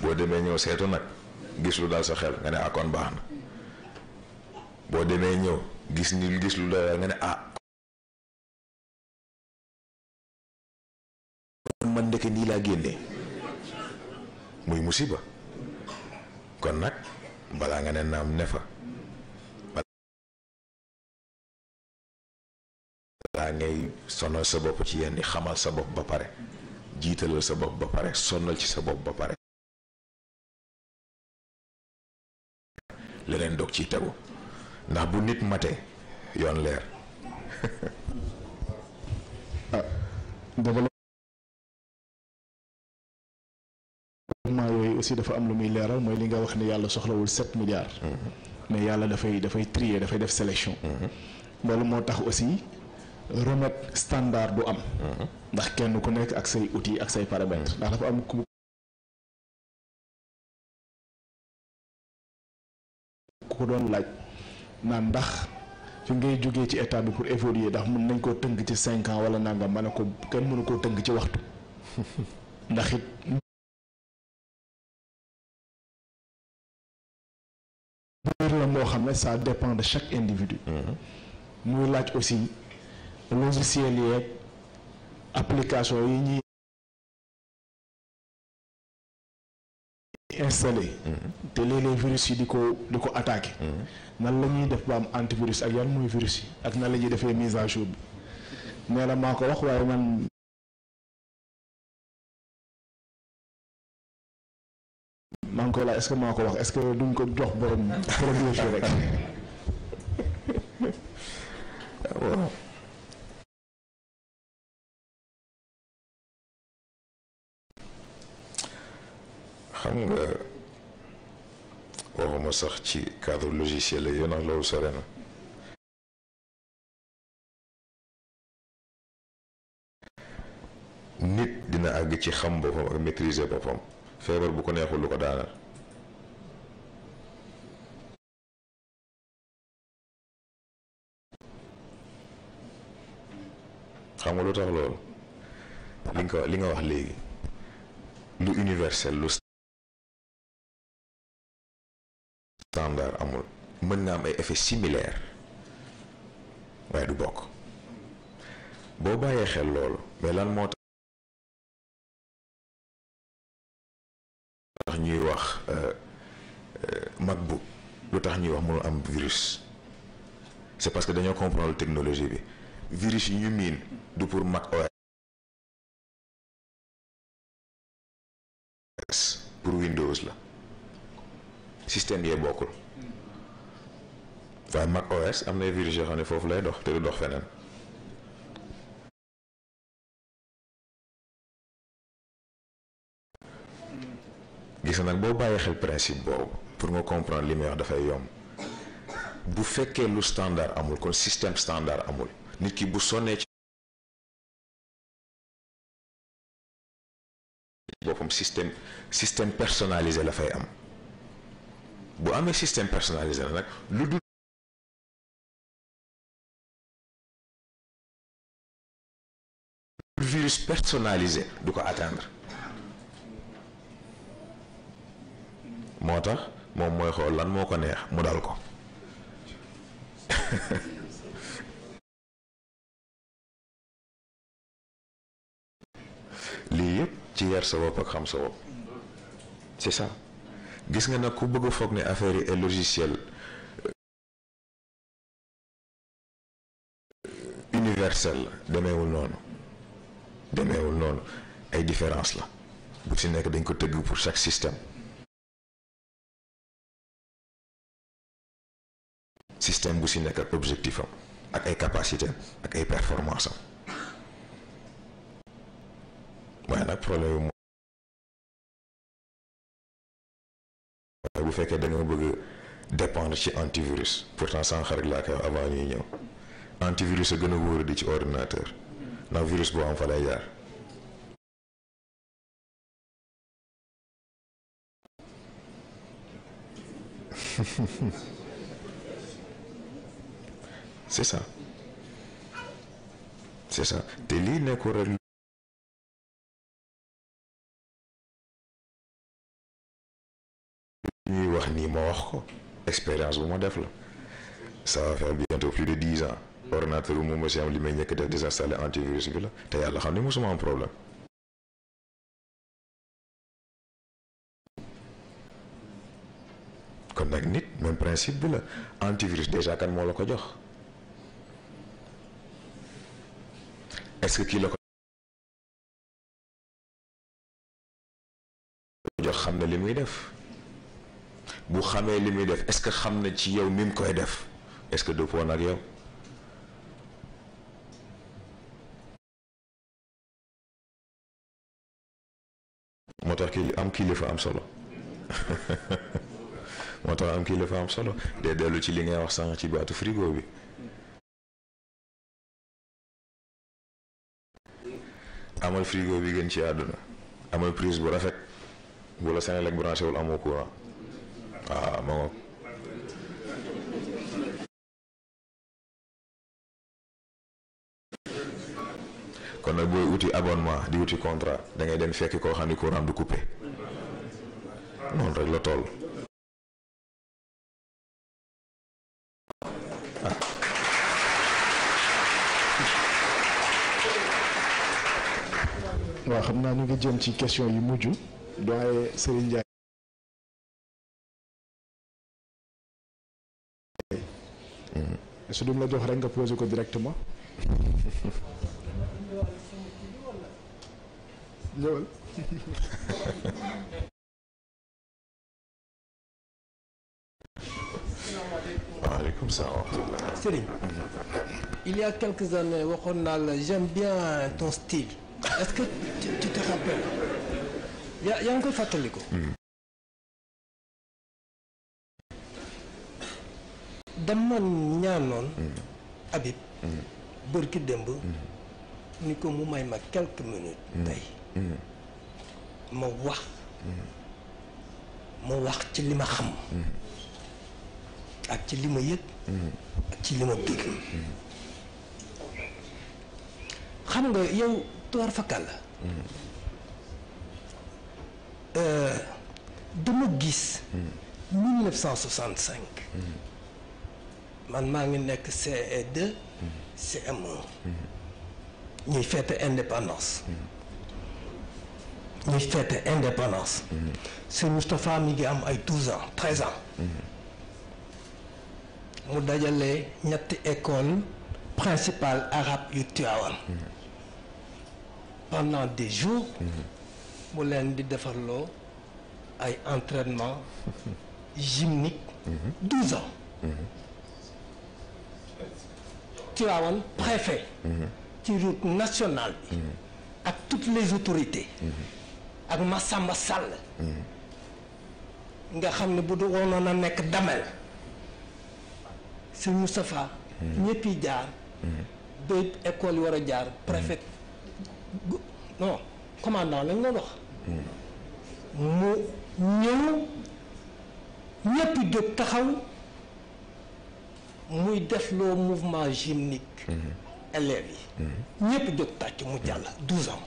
boo demee ñëw seetu nag gis lu dal sa xel nga ne ah kon baax na boo demee ñëw gis lu dal nga ne ah man ndeke nii laa génnee muy musiba kon nag balaa nga ne naam ne fa balaa ngay sonal sa bopp ci yenn xamal sa bopp ba pare jiitalal sa bopp ba pare sonal ci sa bopp ba pare leneen dog ciy tegu ndax bu nit matee yoon leer développement yooyu aussi dafa am lu muy leeral mooy li nga wax ne yàlla soxlawul 7 milliards mais yàlla dafay trier dafay def sélection loolu moo tax aussi remède standard du am ndax kenn ku nekk ak say outils ak say paramètres ndax dafa am ku ku ko doon laaj naan ndax fi ngay jógee ci état bi pour évoluer ndax mën nañ koo tënk ci 5 ans wala nangam ma ne ko kenn mënu koo tënk ci waxtu ndax it mbir la moo xam ne ça dépend de chaque individu. muy laaj aussi logiciel yeeg application yi ñuy installé te léeg-léeg virus yi di ko attaqué nan la ñuy def ba am antivirus ak yan mooy virus yi ak nan la ñuy defee mise à jour bi nee na maa ko wax waaye man maa ngi koy laaj est-ce que maa ko wax est-ce que duñ ko jox borom produit fii rek waaw xam nga waxuma sax ci cadre logiciel la yow nag loolu sore na nit dina àgg ci xam boppam ak maîtriser boppam feebar bu ko neexul lu ko daanal xam nga lu tax loolu li nga wax léegi lu universel lu standard amul mën nga am ay effets similaires waaye du bokk boo bàyyee xel loolu mais lan moo tax ñuy wax MacBook lu tax ñuy wax mënul am virus c'est parce que dañoo comprendre technologie bi virus yi ñu miin du pour Mac OS pour Windows la système yee bokkul waaye Mac OS am na virus yoo xam ne foofu lay dox te du dox feneen gis nag boo bàyyi xel principe boobu pour nga comprendre li may wax dafay yomb bu fekkee lu standard amul kon système standard amul nit ki bu sonnee ci boppam système personnalisé la fay am bu amee système personnalisé la nag lu dul virus personnalisé du ko atteindre moo tax moom mooy xool lan moo ko neex mu dal ko lii yëpp ci yar sa bopp ak xam sa bopp c'est ça gis nga nag ku bëgg a foog ne affaire yi et logiciel universel la demeewul noonu ay différence la bu ci nekk dañ ko tëgg pour chaque système bu ci nekk ak objectif am ak ay capacité ak ay performance am waaye nag problème bi mooy bu fekkee da nga bëgg dépendre ci antivirus pourtant sànq rek laa koy avant ñuy ñëw antivirus a gën a wóor di ci ordinateur ndax virus boo am fa lay jaar c'est ça te lii nekkul rek ñuy wax nii ma wax ko expérience bu ma def la ça va faire bientôt plus de 10 ans ordinateur bu moom si am li may njëkk def désinstaller antivirus bi la te yàlla xam ne mosuma am problème kon nag nit même principe bi la antivirus déjà kan moo la ko jox est-ce que kii la ko jox xam na li muy def bu xamee li muy def est-ce que xam na ci yow mi mu koy def est-ce que dëppoo nag yow moo tax kii am kilifa am solo moo tax am kilifa am solo de dellu ci li ngay wax sànq ci baatu frigo bi amal frigo bi gën ci àdduna amal prise bu rafet bu la Senelec branché wul amoo courant waaw ma ngoog kon nag booy uti abonnement di uti contrat da ngay dem fekk koo xam ni courant du coupé noonu rek la toll. waaw xam naa ñu ngi jëm ci question yu mujj doyen Serigne Ndiaye. su duñ la jox rek nga posé ko directement. ñëwal. waaleykum salaam wa rahmatulah. Serigne, il y a quelques années waxoon naa la j'aime bien ton style. Est-ce que tu te rappelles? yaa ngi koy fàttaliku. dama ñaanoon. Habib. bërki démb. ni ko mu may ma quelques minutes. tey ma wax ci li ma xam. ak ci li ma yëg. ak ci li ma bëgg. xam nga yow tuwaar fakal la. dama gis. 1965. man maa ngi nekk CE2. CM1. ñuy fête indépendance. ñuy fête indépendance. Sëñ Moustapha mi ngi am ay 12 ans 13 ans. mu dajale ñetti école principale arabe yu Tivaouane. pendant des jours. mu leen di defarloo ay entraînement gymnique. 12 ans. Tivaouane préfet. ci route nationale bi. ak toutes les autorités. ak Massamba Sall. nga xam ne bu du woonoon a nekk damel. Sëñ Moustapha. ñëpp yi jaar. ba école yi war a jaar préfet. non commandant lañ doon wax. mu ñëw ñëpp jóg taxaw muy def loo mouvement gymnique. élèves yi. ñëpp jóg tàcc mu jàll 12 ans.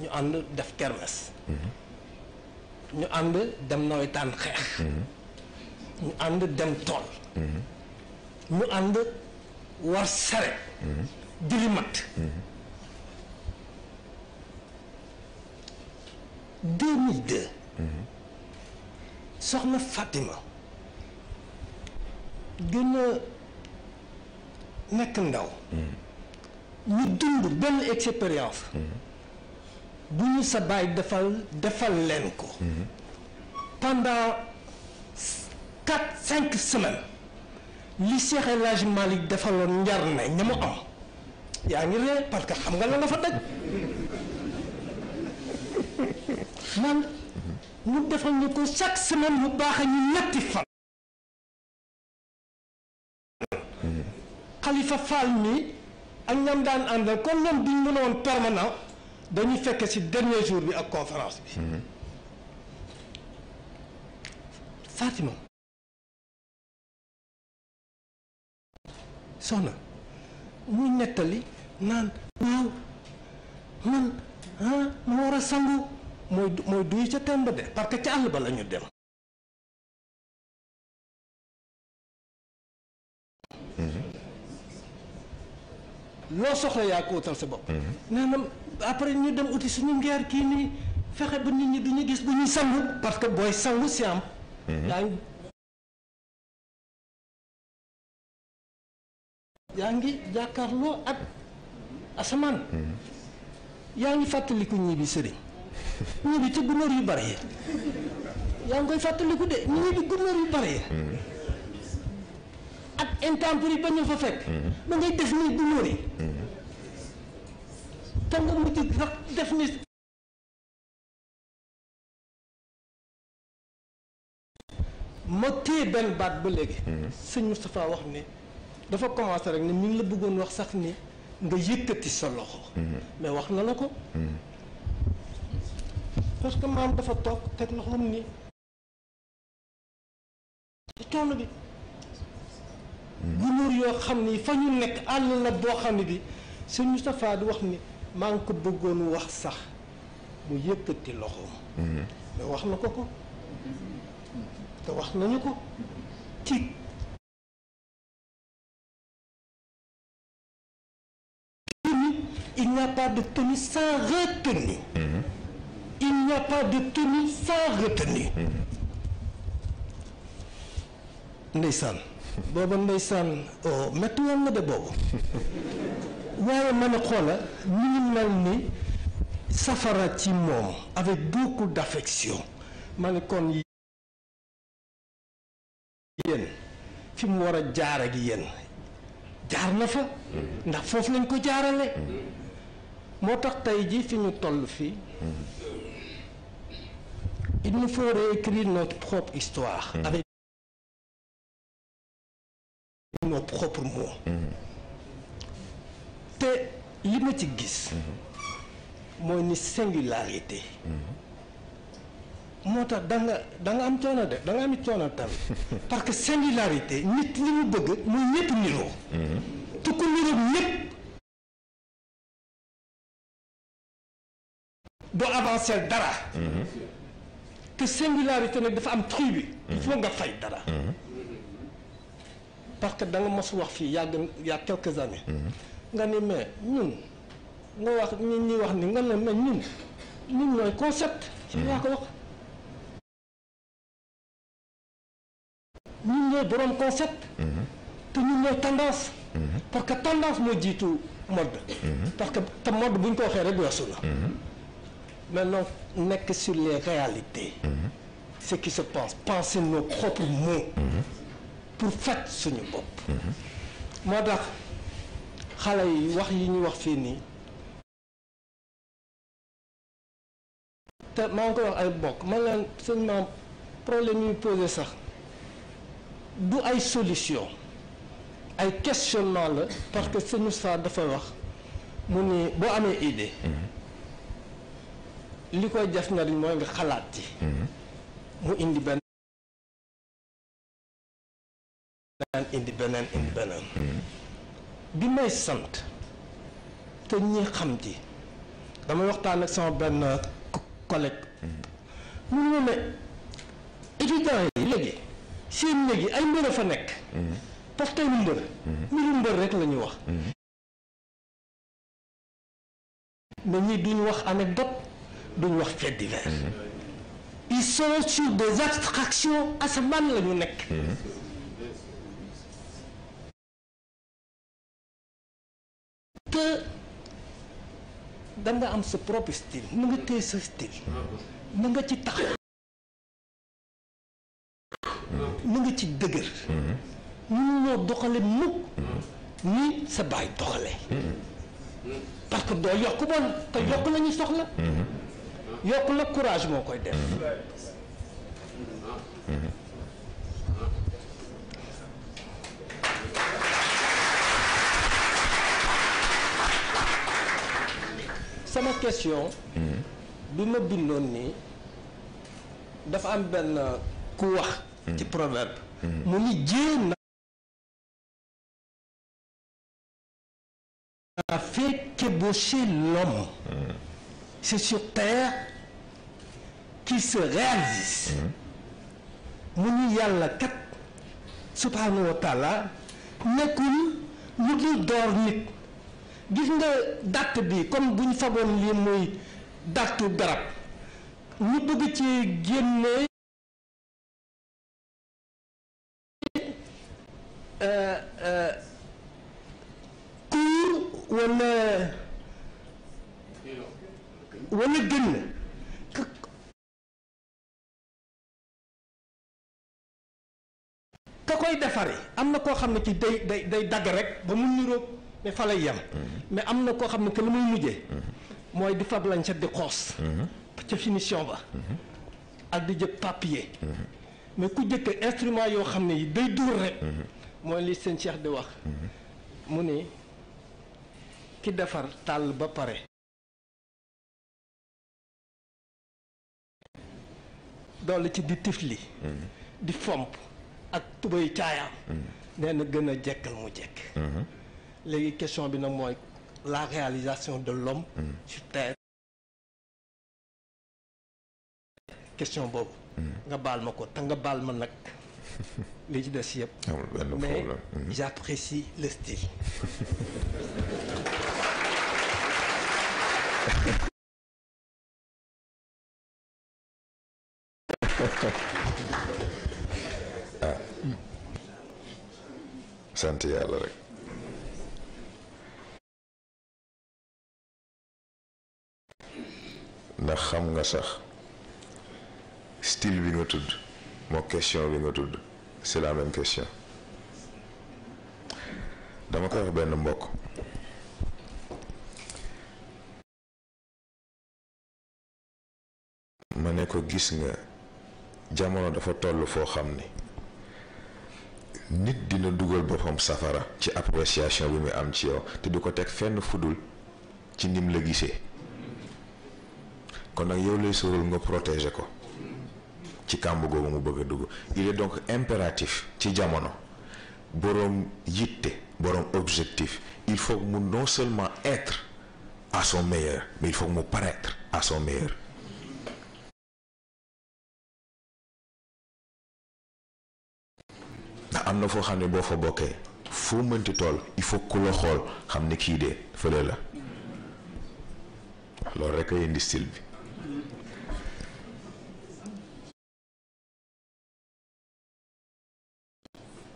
ñu ànd def kermesse. ñu ànd dem nawetaan xeex. ñu ànd dem tool. ñu ànd war saret. jëli mat. 2002. soxna Fatima. gën a nekk ndaw. ñu dund benn expérience. bu ñu sa baay defal leen ko. pendant 4-5 semaines. li Cheikh El Hadj Malick defaloon njar ne ña mu am. yaa ngi ree parce que xam nga la nga fa daj. man ñu defal ñu ko chaque semaine mu baax a ñu ñetti fan. Khalifa Fall mi ak ñam daan àndal kon ñoom duñ mën a woon permanent dañuy fekk ci dernier jour bi ak conférence bi. Fatima soxna muy nettali naan waaw man ma war a sangu mooy duy ca temb de parce que ca àll ba la ñu dem. loo soxla yaa ko wutal sa bopp. nee na après ñu dem uti suñu ngeer kii nii fexe ba nit ñi du ñu gis bu ñuy sangu parce que booy sangu si am. yaa ngi jàkkaarloo ak asamaan. yaa ngi fàttaliku ñii bi sëriñ ñii bi ci gunóor yu bari yi yaa ngi koy fàttaliku de ñii bi gunóor yu bari yi ak intempérie ba ñu fa fekk. da ngay def ni gunóor yi. te nga mujj sax def ni. ma téye benn baat ba léegi. sëñ Moustapha wax ni dafa commencé rek ni mi ngi la bëggoon wax sax ni nga yëkkati sa loxo. mais wax na la ko. parce que maam dafa toog teg loxoom ni coono bi gunóor yoo xam ni fa ñu nekk àll la boo xam ne bi sëñ Moustapha di wax ni maa ngi ko bëggoon wax sax mu yëkkati loxoom mais wax na ko te wax nañu ko ci il n'y a pas de tenue sans retenue. Il n'y a pas de tenue sans retenue. Ndeysaan booba ndeysaan oh métti woon na de boobu waaye mën a xoola ñu ngi mel ni safara ci moom avec beaucoup d'affection ma ne kon yéen fi mu war a jaar ak yéen jaar na fa ndax foofu lañ ko jaarale moo tax tey jii fi ñu toll fii il nous faut réécrire notre propre histoire avec nos propres mots te li ma ci gis mooy ni singularité moo tax da nga am coono de da nga am coono tam parce que singularité nit li mu bëgg muy ñëpp niroo te ku niroo ñëpp doo avancer dara te singularité nag dafa am tribu il faut nga fay dara parce que da nga mos wax fii y a quelques années nga ni mais ñun nga wax ñi wax ni nga ne mais ñun ñooy concept ci yaa ko wax ñun ñooy borom concept te ñun ñooy tendance parce que tendance moo jiitu mode parce que te mode bu ñu ko waxee rek weesu na maintenant nekk sur les réalités ce qui se passe penser nos propres mots pour faj suñu bopp moo tax xale yi wax yi ñu wax fii nii te maa ngi koy wax ay bokk man leen sëñ maam problème yi posé sax du ay solution ay questionnement la parce que sëñ Moussa dafa wax mu ni boo amee idée li koy def njariñ mooy nga xalaat ci mu indi beneen bi may sant te ñi xam ci damay waxtaan ak sama benn collègue mu ne ma étudiants yi léegi seen léegi ay mbër a fa nekk parce que mbiru mbër rek la ñuy wax mais ñi duñ wax anecdote duñ wax fait divers ils sont sur des abstractions asamaan la ñu nekk te da nga am sa propre style na nga téye sa style na nga ci tax na nga ci dëgër ñu ñoo doxale mukk ni sa baay doxale parce que doo yokk bon te yokk la ñu soxla yokk la courage moo koy def sama question bi ma bindoon nii dafa am benn ku wax ci proverbe mu ni Dieu n'a fait qu'ébaucher l'homme c'est sur terre qu'il se réalise mu ni yàlla kat subhanahu wa taala nekkul lu dul door nit gis nga dàtt bi comme bu ñu fagoon lii muy dàttu garab ñu bëgg ci génne kuur wala gën ka koy defare am na koo xam ne ci day dagg rek ba mu niroog mais fa lay yem mais am na koo xam ne que lu muy mujjee mooy di fab lañ set di xoos ca finition ba ak di jël papier mais ku jëkk instrument yoo xam ne yi day duur rek mooy li seen Cheikh di wax mu ni ki defar tàll ba pare doole ci di tifli di fomp ak tubay caayaam nee na gën a jekkal mu jekk. léegi question bi nag mooy la réalisation de l'homme sur terre. question boobu. nga baal ma ko te nga baal ma nag li ci des yëpp. mais j'apprécie le style. sant yàlla rek. ndax xam nga sax style bi nga tudd moo question bi nga tudd c'est la même question. dama koy wax benn mbokk. ma ne ko gis nga jamono dafa toll foo xam ni nit dina dugal boppam safara ci appréciation bi muy am ci yow te du ko teg fenn fudul ci nim la gisee. kon nag yow lay sóoral nga protéger ko ci kàmb googu mu bëgg a dugg. il est donc impératif ci jamono boroom yitte boroom objectif il faut mu non seulement être à son meilleur mais il faut mu paraître à son meilleur. ndax am na foo xam ne boo fa bokkee foo mënti toll il faut ku la xool xam ne kii de fële la loolu rek a indi style bi.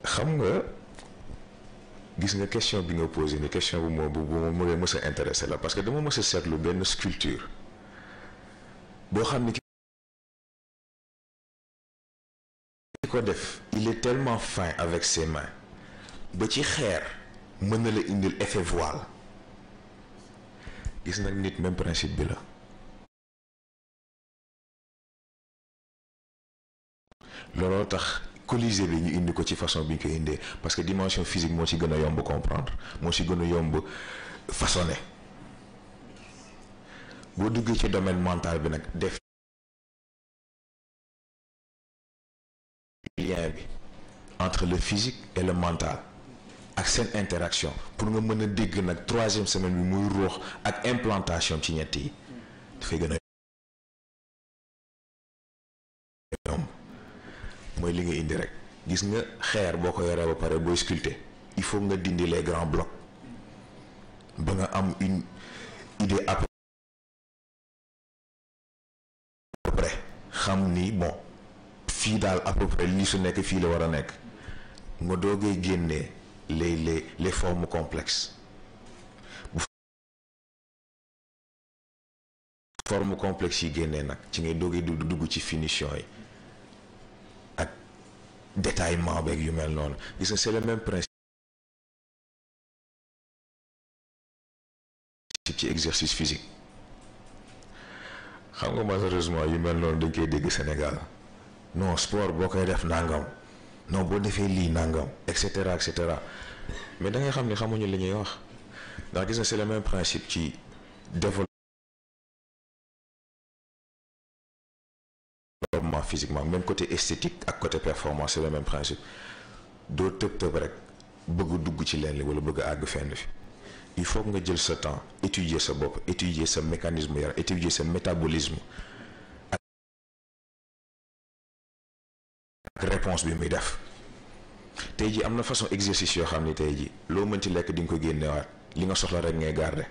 xam nga gis nga question bi nga posé ni question bu ma mës a intéressé la parce que dama mës a seetlu benn sculpture boo xam ni ki ko def il est tellement fin avec ses mains ba ci xeer mën na la indil effet voile. gis nag nit même principe bi la. looloo tax Colisée bi ñu indi ko ci façon bi ñu koy indee parce que dimension physique moo ci gën a yomb comprendre moo ci gën a yomb façonné. boo duggee ci domaine mental bi nag def lien bi entre le physique et le mental ak seen interaction pour nga mën a dégg nag troisième semaine bi muy ruux ak implantation ci ñett yi dafay gën a yomb. mooy li nga indi rek gis nga xeer boo ko yoree ba pare booy sculpter il faut nga dindi les grands blocs ba nga am une idée à peu près xam ni bon fii daal à peu près lii su nekk fii la war a nekk nga doogay génnee les formes complexes bu forme complexe yi génnee nag ci ngay doogay dugg ci finition yi ak détaillement beeg yu mel noonu gis nga c'est le même principe ci exercice physique. xam nga malheureusement yu mel noonu dañ koy dégg Sénégal non sport boo koy def nangam non boo defee lii nangam et cetera mais da ngay xam ni xamuñu li ñuy wax ndax gis nga c'est le même principe ci développement physiquement même côté esthétique ak côté performance c'est le même principe doo tëb rek bëgg dugg ci leen li wala bëgg àgg fenn fi il faut nga jël sa temps étudier sa bopp étudier sa mécanisme yaram étudier sa métabolisme ak réponse bi muy def. tey ji am na façon exercice yoo xam ni tey ji loo mën ci lekk di nga ko génnewaat li nga soxla rek ngay garder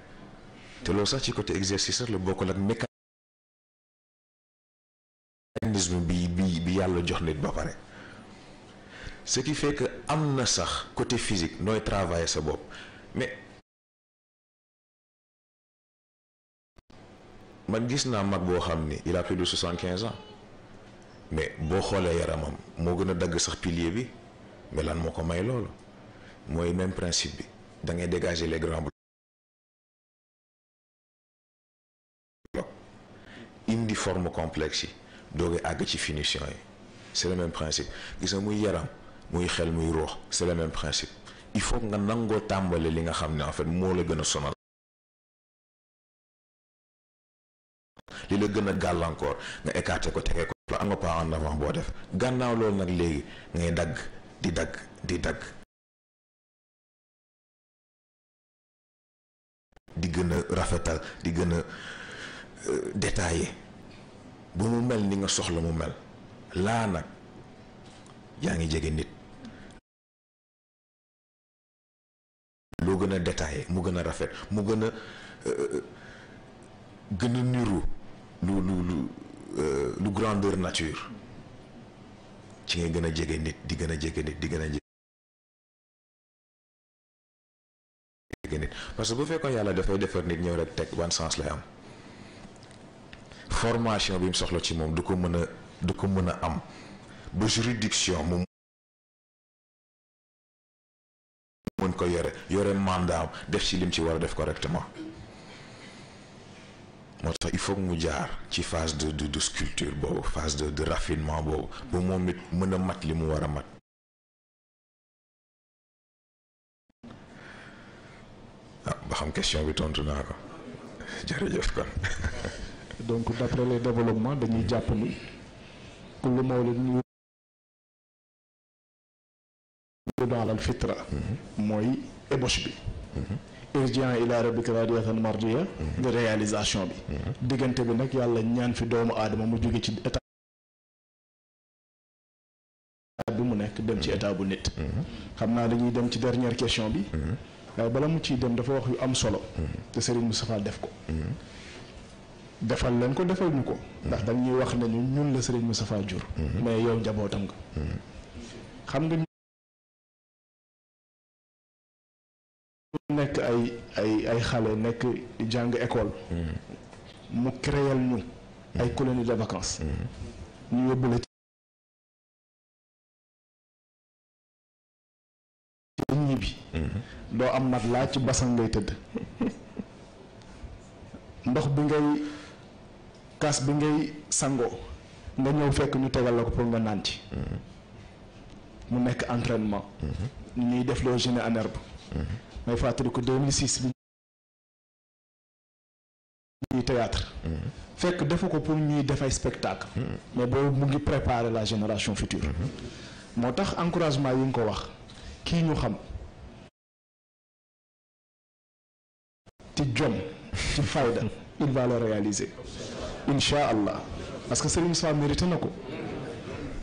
te loolu sax ci côté exercice rek la bokkul ak mécanisme bi yàlla jox nit ba pare ce qui fait que am na sax côté physique nooy travailler sa bopp mais man gis naa mag boo xam ni il a plus de 75 ans mais boo xoolee yaramam moo gën a dagg sax pilier bi mais lan moo ko may loolu mooy même principe bi da ngay dégager les grands blocs indi forme complexe yi doogay àgg ci finition yi c'est le même principe gis nga muy yaram muy xel muy ruux c'est le même principe il faut nga nangoo tàmbale li nga xam ne en fait moo la gën a sonal li la gën a gàllankoor nga écarté ko tegee ko la am nga pas en avant boo def gannaaw loolu nag léegi ngay dagg di dagg di gën a rafetal di gën a détaillé ba mu mel ni nga soxla mu mel laa nag yaa ngi jege nit loo gën a détaillé mu gën a rafet mu gën a niru lu grandeur nature ci ngay gën a jege nit di gën a jege nit di gën a jege nit parce que bu fekkoon yàlla dafay defar nit ñëw rek teg ban sens lay am formation bi mu soxla ci moom du ko mën a am ba juridiction mu mën ko yore mandat def ci lim ci war a def correctement moo tax il faut que mu jaar ci phase de sculpture boobu phase de raffinement boobu ba moom it mën a mat li mu war a mat. Ba xam question bi tontu naa ko jërëjëf kon. donc d'après les développements dañuy jàpp ni kullu mawludin yuuladu alal fitra mooy ébauche bi. irji'an ila rabbika radiyatan mardiya de réalisation bi. diggante bi nag yàlla ñaan fi doomu aadama mu jóge ci état bi mu nekk dem ci état bu nit. xam naa dañuy dem ci dernière question bi. waaye bala mu ciy dem dafa wax yu am solo. te Serigne Moustapha def ko. defal leen ko defal ñu ko. ndax dañuy wax nañu ñun la Serigne Moustapha jur. mais yow njabootam nga. xam nga ñu nekk ay xale nekk jàng école. mu créel ñu ay colonie de vacances. ñu yóbbu la ci ñibbi. doo am mat laa ci basan ngay tëdd. ndox bi ngay kaas bi ngay sangoo nga ñëw fekk ñu tegal la ko pour nga naan ci. mu nekk entraînement. ñuy def loo génie en herbe. may fàttali ko 2006 bi ñuy théâtre. fekk defu ko pour ñuy def ay spectacle. mais boobu mu ngi préparer la génération future. moo tax encouragement yi nga ko wax kii ñu xam ci jom ci fayda il va le réaliser incha allah parce que Serigne Moustapha mérité na ko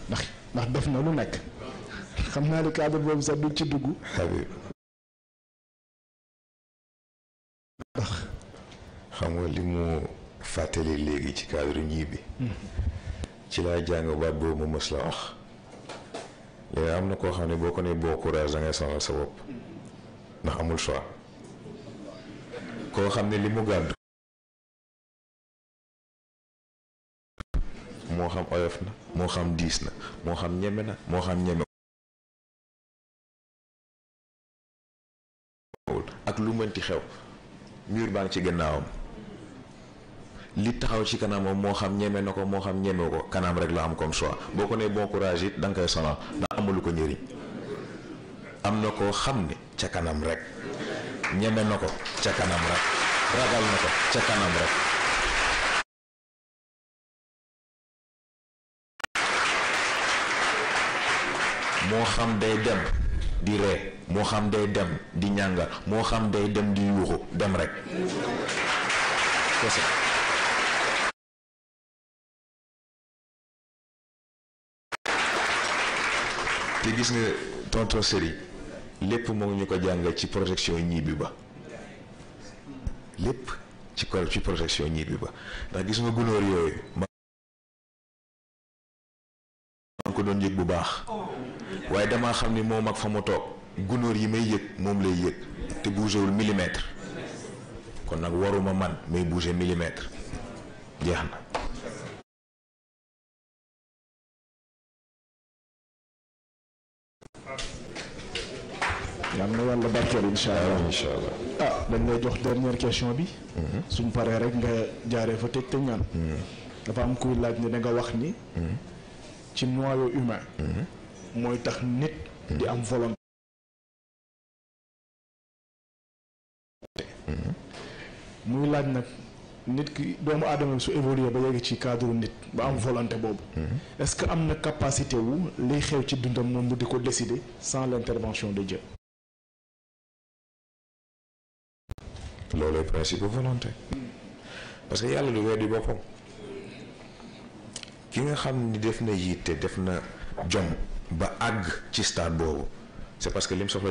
ndax def na lu nekk xam naa ne cadre boobu sax du ci dugg. ndax xam nga li mu fàttali léegi ci cadre ñii bi ci laa jàng baat boobu mu mës la wax léegi am na koo xam ne boo ko ne boo courage da ngay sonal sa bopp ndax amul choix koo xam ne li mu gàddu moo xam oyof na moo xam diis na moo xam ñeme na moo xam ñeme ak lu mënti xew mur baa ngi ci gannaawam li taxaw ci kanamam moo xam ñeme na ko moo xam ñeme ko kanam rek la am comme choix boo ko nee bon courage it da nga koy sonal ndax amulu ko njëriñ am na koo xam ne ca kanam rek ñeme na ko ca kanam rek ragal na ko ca kanam rek moo xam day dem di ree moo xam day dem di ñàngal moo xam day dem di yuuxu dem rek te gis nga tonton Seri lépp moo ngi ñu ko jàngal ci protection ñibbi ba lépp ci protection ñibbi ba ndax gis nga gunóor yooyu maa ngi ko doon yëg bu baax waaye damaa xam ni moom ak fa mu toog gunóor yi may yëg moom lay yëg te bougéwul millimètre kon nag waruma man may bouger millimètre jeex na. yàlla na yàlla barkeel incha allah dañ lay jox dernière question bi. suñ paree rek nga jaaree fa tëj te ñaan. dafa am kuy laaj ne da nga wax ni. ci noyau humain. mooy tax nit di am volonté. muy laaj nag nit ki doomu aadama su évoluer ba yegg ci cadre nit ba am volonté boobu. est-ce que am na capacité wu liy xew ci dundam moom mu di ko décider sans l'intervention de Dieu. loolooy principe volonté parce que yàlla du weddi boppam ki nga xam ni def na yitte def na jom ba àgg ci stade boobu c'est parce que lim soxla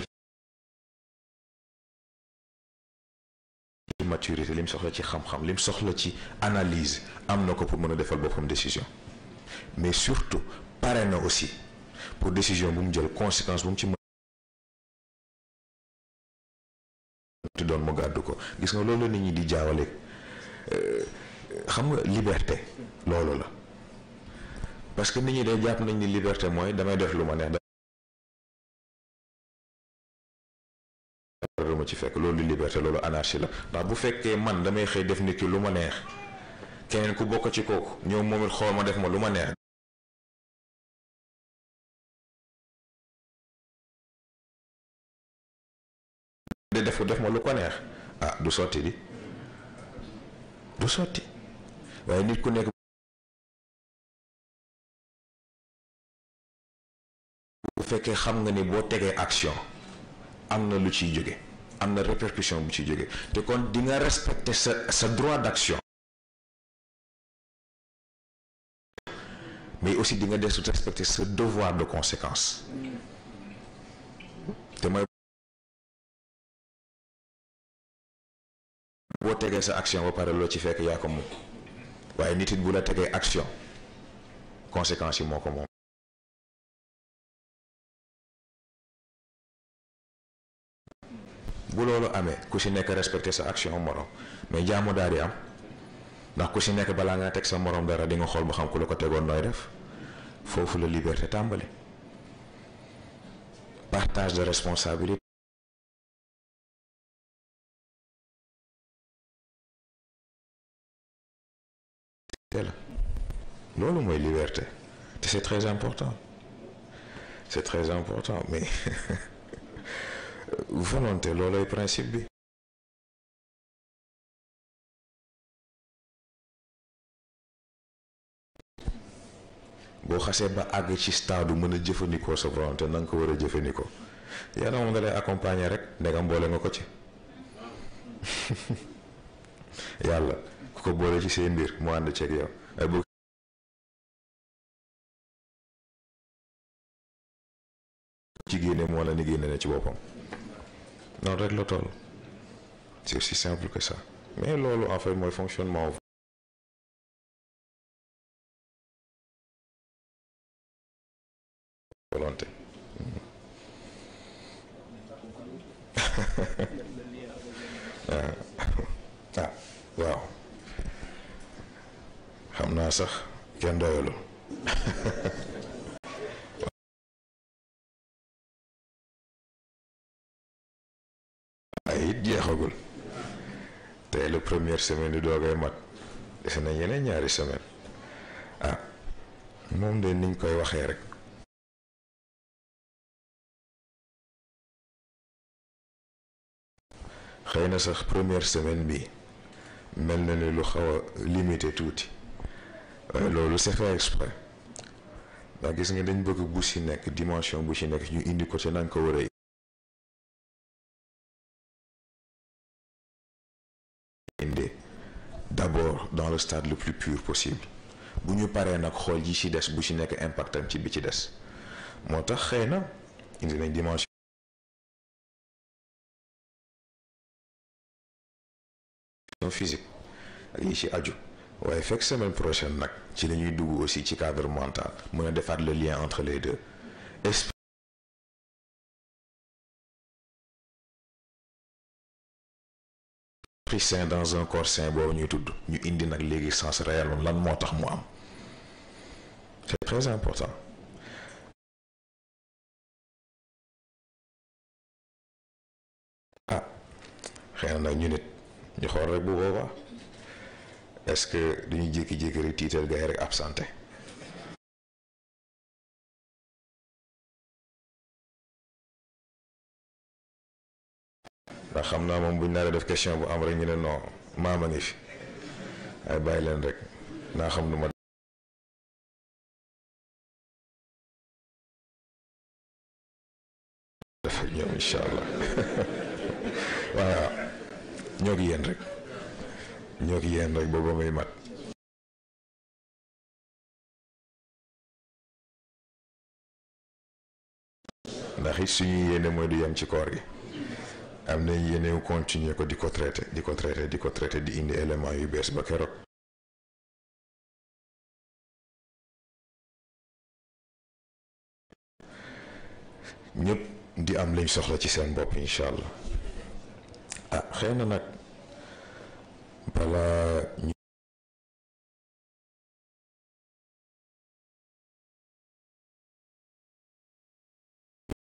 ci maturité lim soxla ci xam-xam lim soxla ci analyse am na ko pour mën a defal boppam décision mais surtout pare na aussi pour décision bu mu jël conséquence bu mu ci mën doon mu gàddu ko gis nga loolu la nit ñi di jaawale xam nga liberté loolu la parce que nit ñi day jàpp nañ ni liberté mooy damay def lu ma neex dara ma ci fekk loolu liberté loolu anarchie la ndax bu fekkee man damay xëy def nit ki lu ma neex keneen ku bokk ci kooku ñëw moom it xool ma def ma lu ma neex de def ma lu ko neex ah du sotti du sotti waaye nit ku nekk bu fekkee xam nga ni boo tegee action am na lu ciy jóge am na répercussion bu ciy jóge te kon di nga respecter sa droit d'action mais aussi di nga des respecter sa devoir de conséquence te mooy boo tegee sa action ba pare loo ci fekk yaa ko moom waaye nit it bu la tegee action conséquences yi moo ko moom bu loolu amee ku ci nekk respecter sa action morom mais jaamu daal di am ndax ku ci nekk balaa nga teg sa morom dara di nga xool ba xam ku la ko tegoon nooy def foofu la liberté tàmbali partage de responsabilité la loolu mooy liberté te c'est très important mais volonté loolooy principe bi boo xasee ba àgg ci stade mën a jëfandikoo sa volonté na nga ko war a jëfandikoo yàlla moom da lay accompagner rek ndegam boole nga ko ci yàlla ku ko boole ci seen mbir mu ànd ceeg yow ay bu ci génne moo la ni génne na ci boppam noonu rek la toll c'est aussi simple que ça mais loolu en fait mooy fonctionnement volonté waaw xam naa sax kenn doyalu ay it jeexagul tey la première semaine di doogay mat dese na yeneen ñaari semaine moom de niñ koy waxee rek xëy na sax première semaine bi mel na ni lu xaw a limité tuuti waaye loolu c'est fait exprès ndax gis nga dañ bëgg bu ci nekk dimension bu ci nekk ñu indi ko ci nañ ko war a indi d'abord dans le stade le plus pur possible bu ñu paree nag xool ji ci des bu ci nekk impactam ci bi ci des moo tax xëy na indi nañ dimension physique ak yi ci aju waaye fekk semaine prochaine nag ci la ñuy dugg aussi ci cadre mental mën a defaat le lien entre les deux esprit sain dans un corps sain boobu ñuy tudd ñu indi nag léegi sens réel lan moo tax mu am c'est très important xëy na nag ñu nit ñu xool rek bu boobaa est-ce que duñu jékki-jékki rek tiital gars yi rek absenté ndax xam naa moom buñ naa def question bu am rek ñu ne non maama ngi fi ay bàyyi leen rek naa xam nu ma def ak ñoom incha allah waaw ñoo gi yéen rek booba muy mat. ndax it suñu yéene mooy du yem ci koor gi am nañ yéene continuer ko di ko traité di indi élément yu bees ba keroog ñëpp di am lañ soxla ci seen bopp incha allah. ah xëy na nag balaa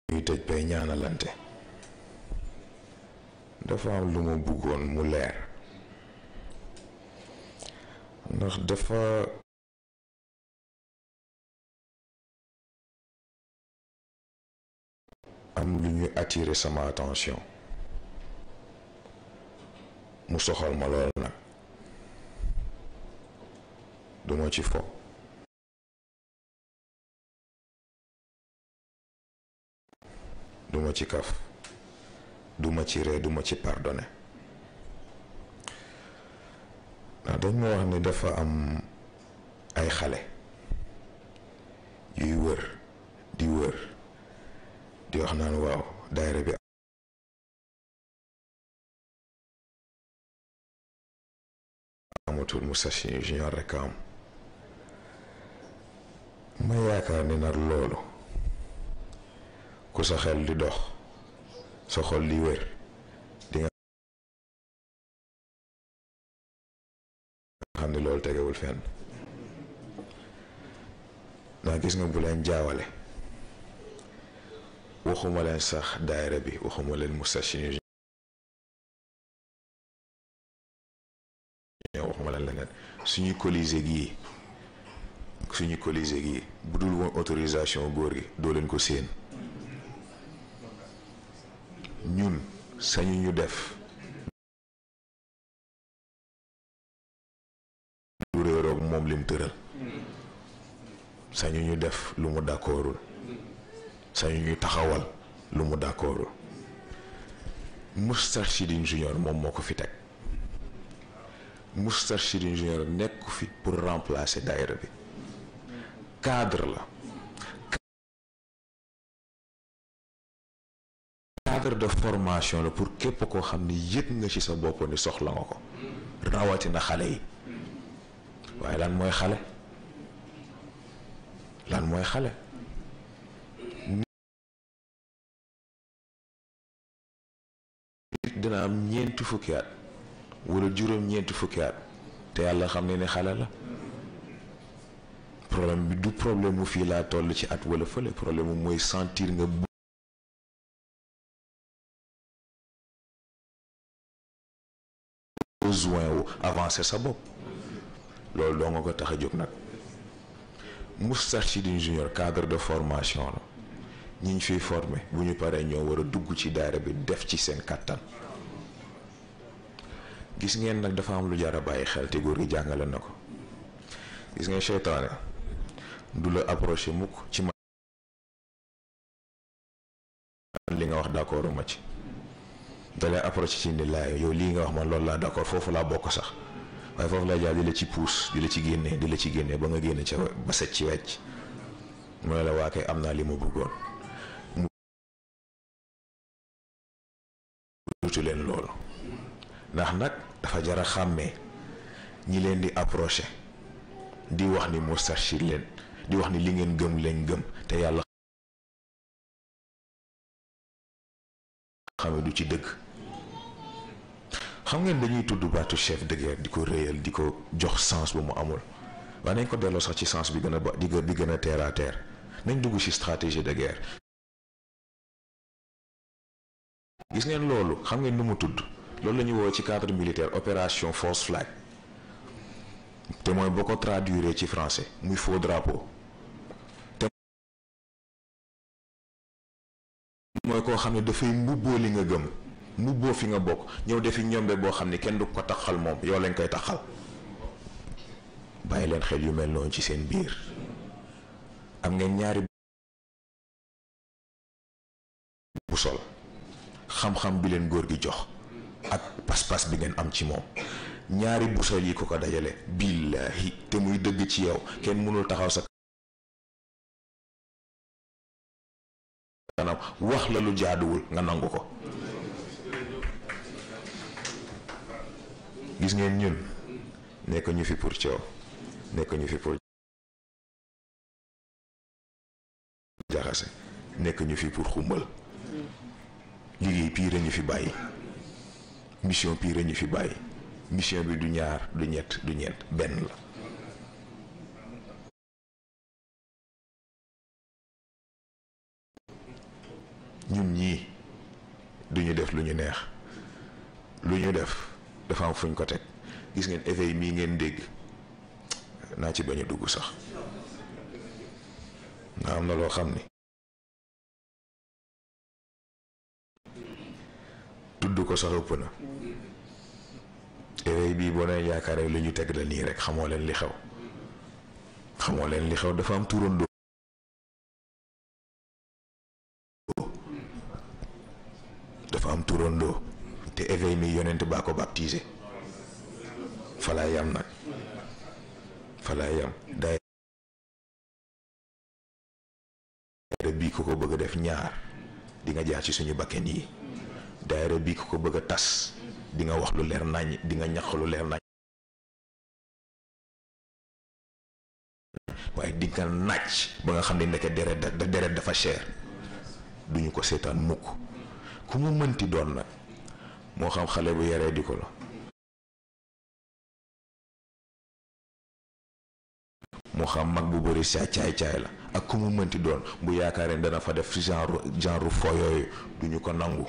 ñuy tëj bay ñaanalante dafa am lu ma bëggoon mu leer ndax dafa am lu ñuy attirer sama attention mu soxal ma lool nag duma ci fo duma ci kaf duma ci ree duma ci pardonné ndax dañ ma wax ni dafa am ay xale yuy wër di wax naan waaw daayira bi amatul Moustarchidine junior rek am ma yaakaar ni nag loolu ku sa xel di dox sa xol di wër di nga xam ni loolu tegewul fenn ndax gis nga bu leen jaawale waxuma leen sax daayira bi waxuma leen Moustarchidine waxuma leen leneen suñu colisée gii bu dul woon autorisation góor gi doo leen ko séen ñun sañu ñu def lu réeroog moom lim tëral sañu ñu def lu mu d'accordul sañu ñu taxawal lu mu d'accordul Moustarchidine junior moom moo ko fi teg Moustarchidine junior nekk fi pour remplacer daayira bi cadre la cadre de formation la pour képp koo xam ni yëg nga ci sa bopp ni soxla nga ko rawatina xale yi waaye lan mooy xale nit dina am ñeenti fukki at wala juróom-ñeenti fukki at te yàlla xam ne ni xale la problème bi du problème mu fii laa toll ci at wala fële problème mu mooy sentir nga besoin wu avancer sa bopp loolu doo nga ko tax a jóg nag Moustarchidine junior cadre de formation la ñi ñu fiy formé bu ñu paree ñoo war a dugg ci daara bi def ci seen kàttan gis ngeen nag dafa am lu jar a bàyyi xel te góor gi jàngale na ko gis ngeen seytaane du la approché mukk ci man li nga wax d'accord ma ci dalay approché ci ni laay yow lii nga wax man loolu laa d'accord foofu laa bokk sax waaye foofu laa jaar di la ci puus di la ci génne ba nga génne ca ba set ci wecc mooy la waa kay am naa li ma bëggoon mu lutu leen loolu ndax nag dafa jar a xàmmee ñi leen di approché di wax ni Moustarchidine leen di wax ni li ngeen gëm leen gëm te yàlla xame du ci dëgg xam ngeen dañuy tudd baatu chef de guerre di ko réyal di ko jox sens bu mu amul waaye nañ ko delloo sax ci sens bi gën a ba di gën a terre à terre nañ dugg ci stratégie de guerre gis ngeen loolu xam ngeen nu mu tudd loolu la ñuy woo ci cadre militaire opération false flag te mooy boo ko traduire ci français muy faux drapeau te mooy koo xam ne dafay mbubboo li nga gëm mbubboo fi nga bokk ñëw defi ñombe boo xam ne kenn du ko taxal moom yow lañ koy taxal bàyyi leen xel yu mel noonu ci seen biir am ngeen ñaari bu sol xam-xam bi leen góor gi jox ak pas-pas bi ngeen am ci moom ñaari busol yi ko dajale billaahi te muy dëgg ci yow kenn mënul taxaw sa kanam wax la lu jaaduwul nga nangu ko. gis ngeen ñun nekk ñu fi pour coow nekk ñu fi pour jaxase nekk ñu fi pour xumbal liggéey piire ñu fi bàyyi mission piire ñu fi bàyyi mission bi du ñaar du ñett du ñeent benn la. ñun ñii duñu def lu ñu neex lu ñu def dafa am fuñ ko teg gis ngeen éveil mii ngeen dégg naa ci bañ a dugg sax nga am na loo xam ni tudd ko sax ëpp na. éveil bii boo nee yaakaaree lu ñu teg la nii rek xamoo leen li xew xamoo leen li xew dafa am turandoo dafa am turandoo te éveil mi yonent baa ko baptisé falaa yam nag falaa yam daayira bii ku ko bëgg a def ñaar di nga jaar ci suñu bakken yi daayira bii ku ko bëgg a tas di nga wax lu leer nañ di nga ñax lu leer nañ waaye di nga naaj ba nga xam ne ndeke deret dafa cher duñu ko seetaan mukk ku mu mënti doon nag moo xam xale bu yaree di ko la moo xam mag bu bëri caay la ak ku mu mënti doon bu yaakaaree dana fa def genre fo yooyu duñu ko nangu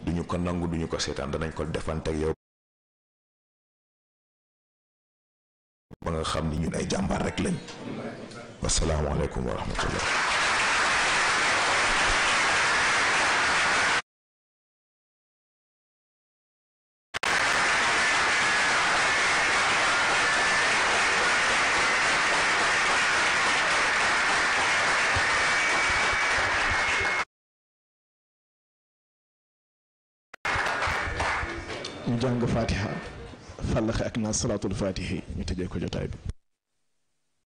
duñu ko seetaan danañ ko defante ak yow ba nga xam ni ñun ay jàmbaar rek lañ. wasalaamaaleykum wa rahmatullah. ñu jàng fatiha fàllaxe ak naa salaatul fatihi ñu tëjee ko jotaay bi.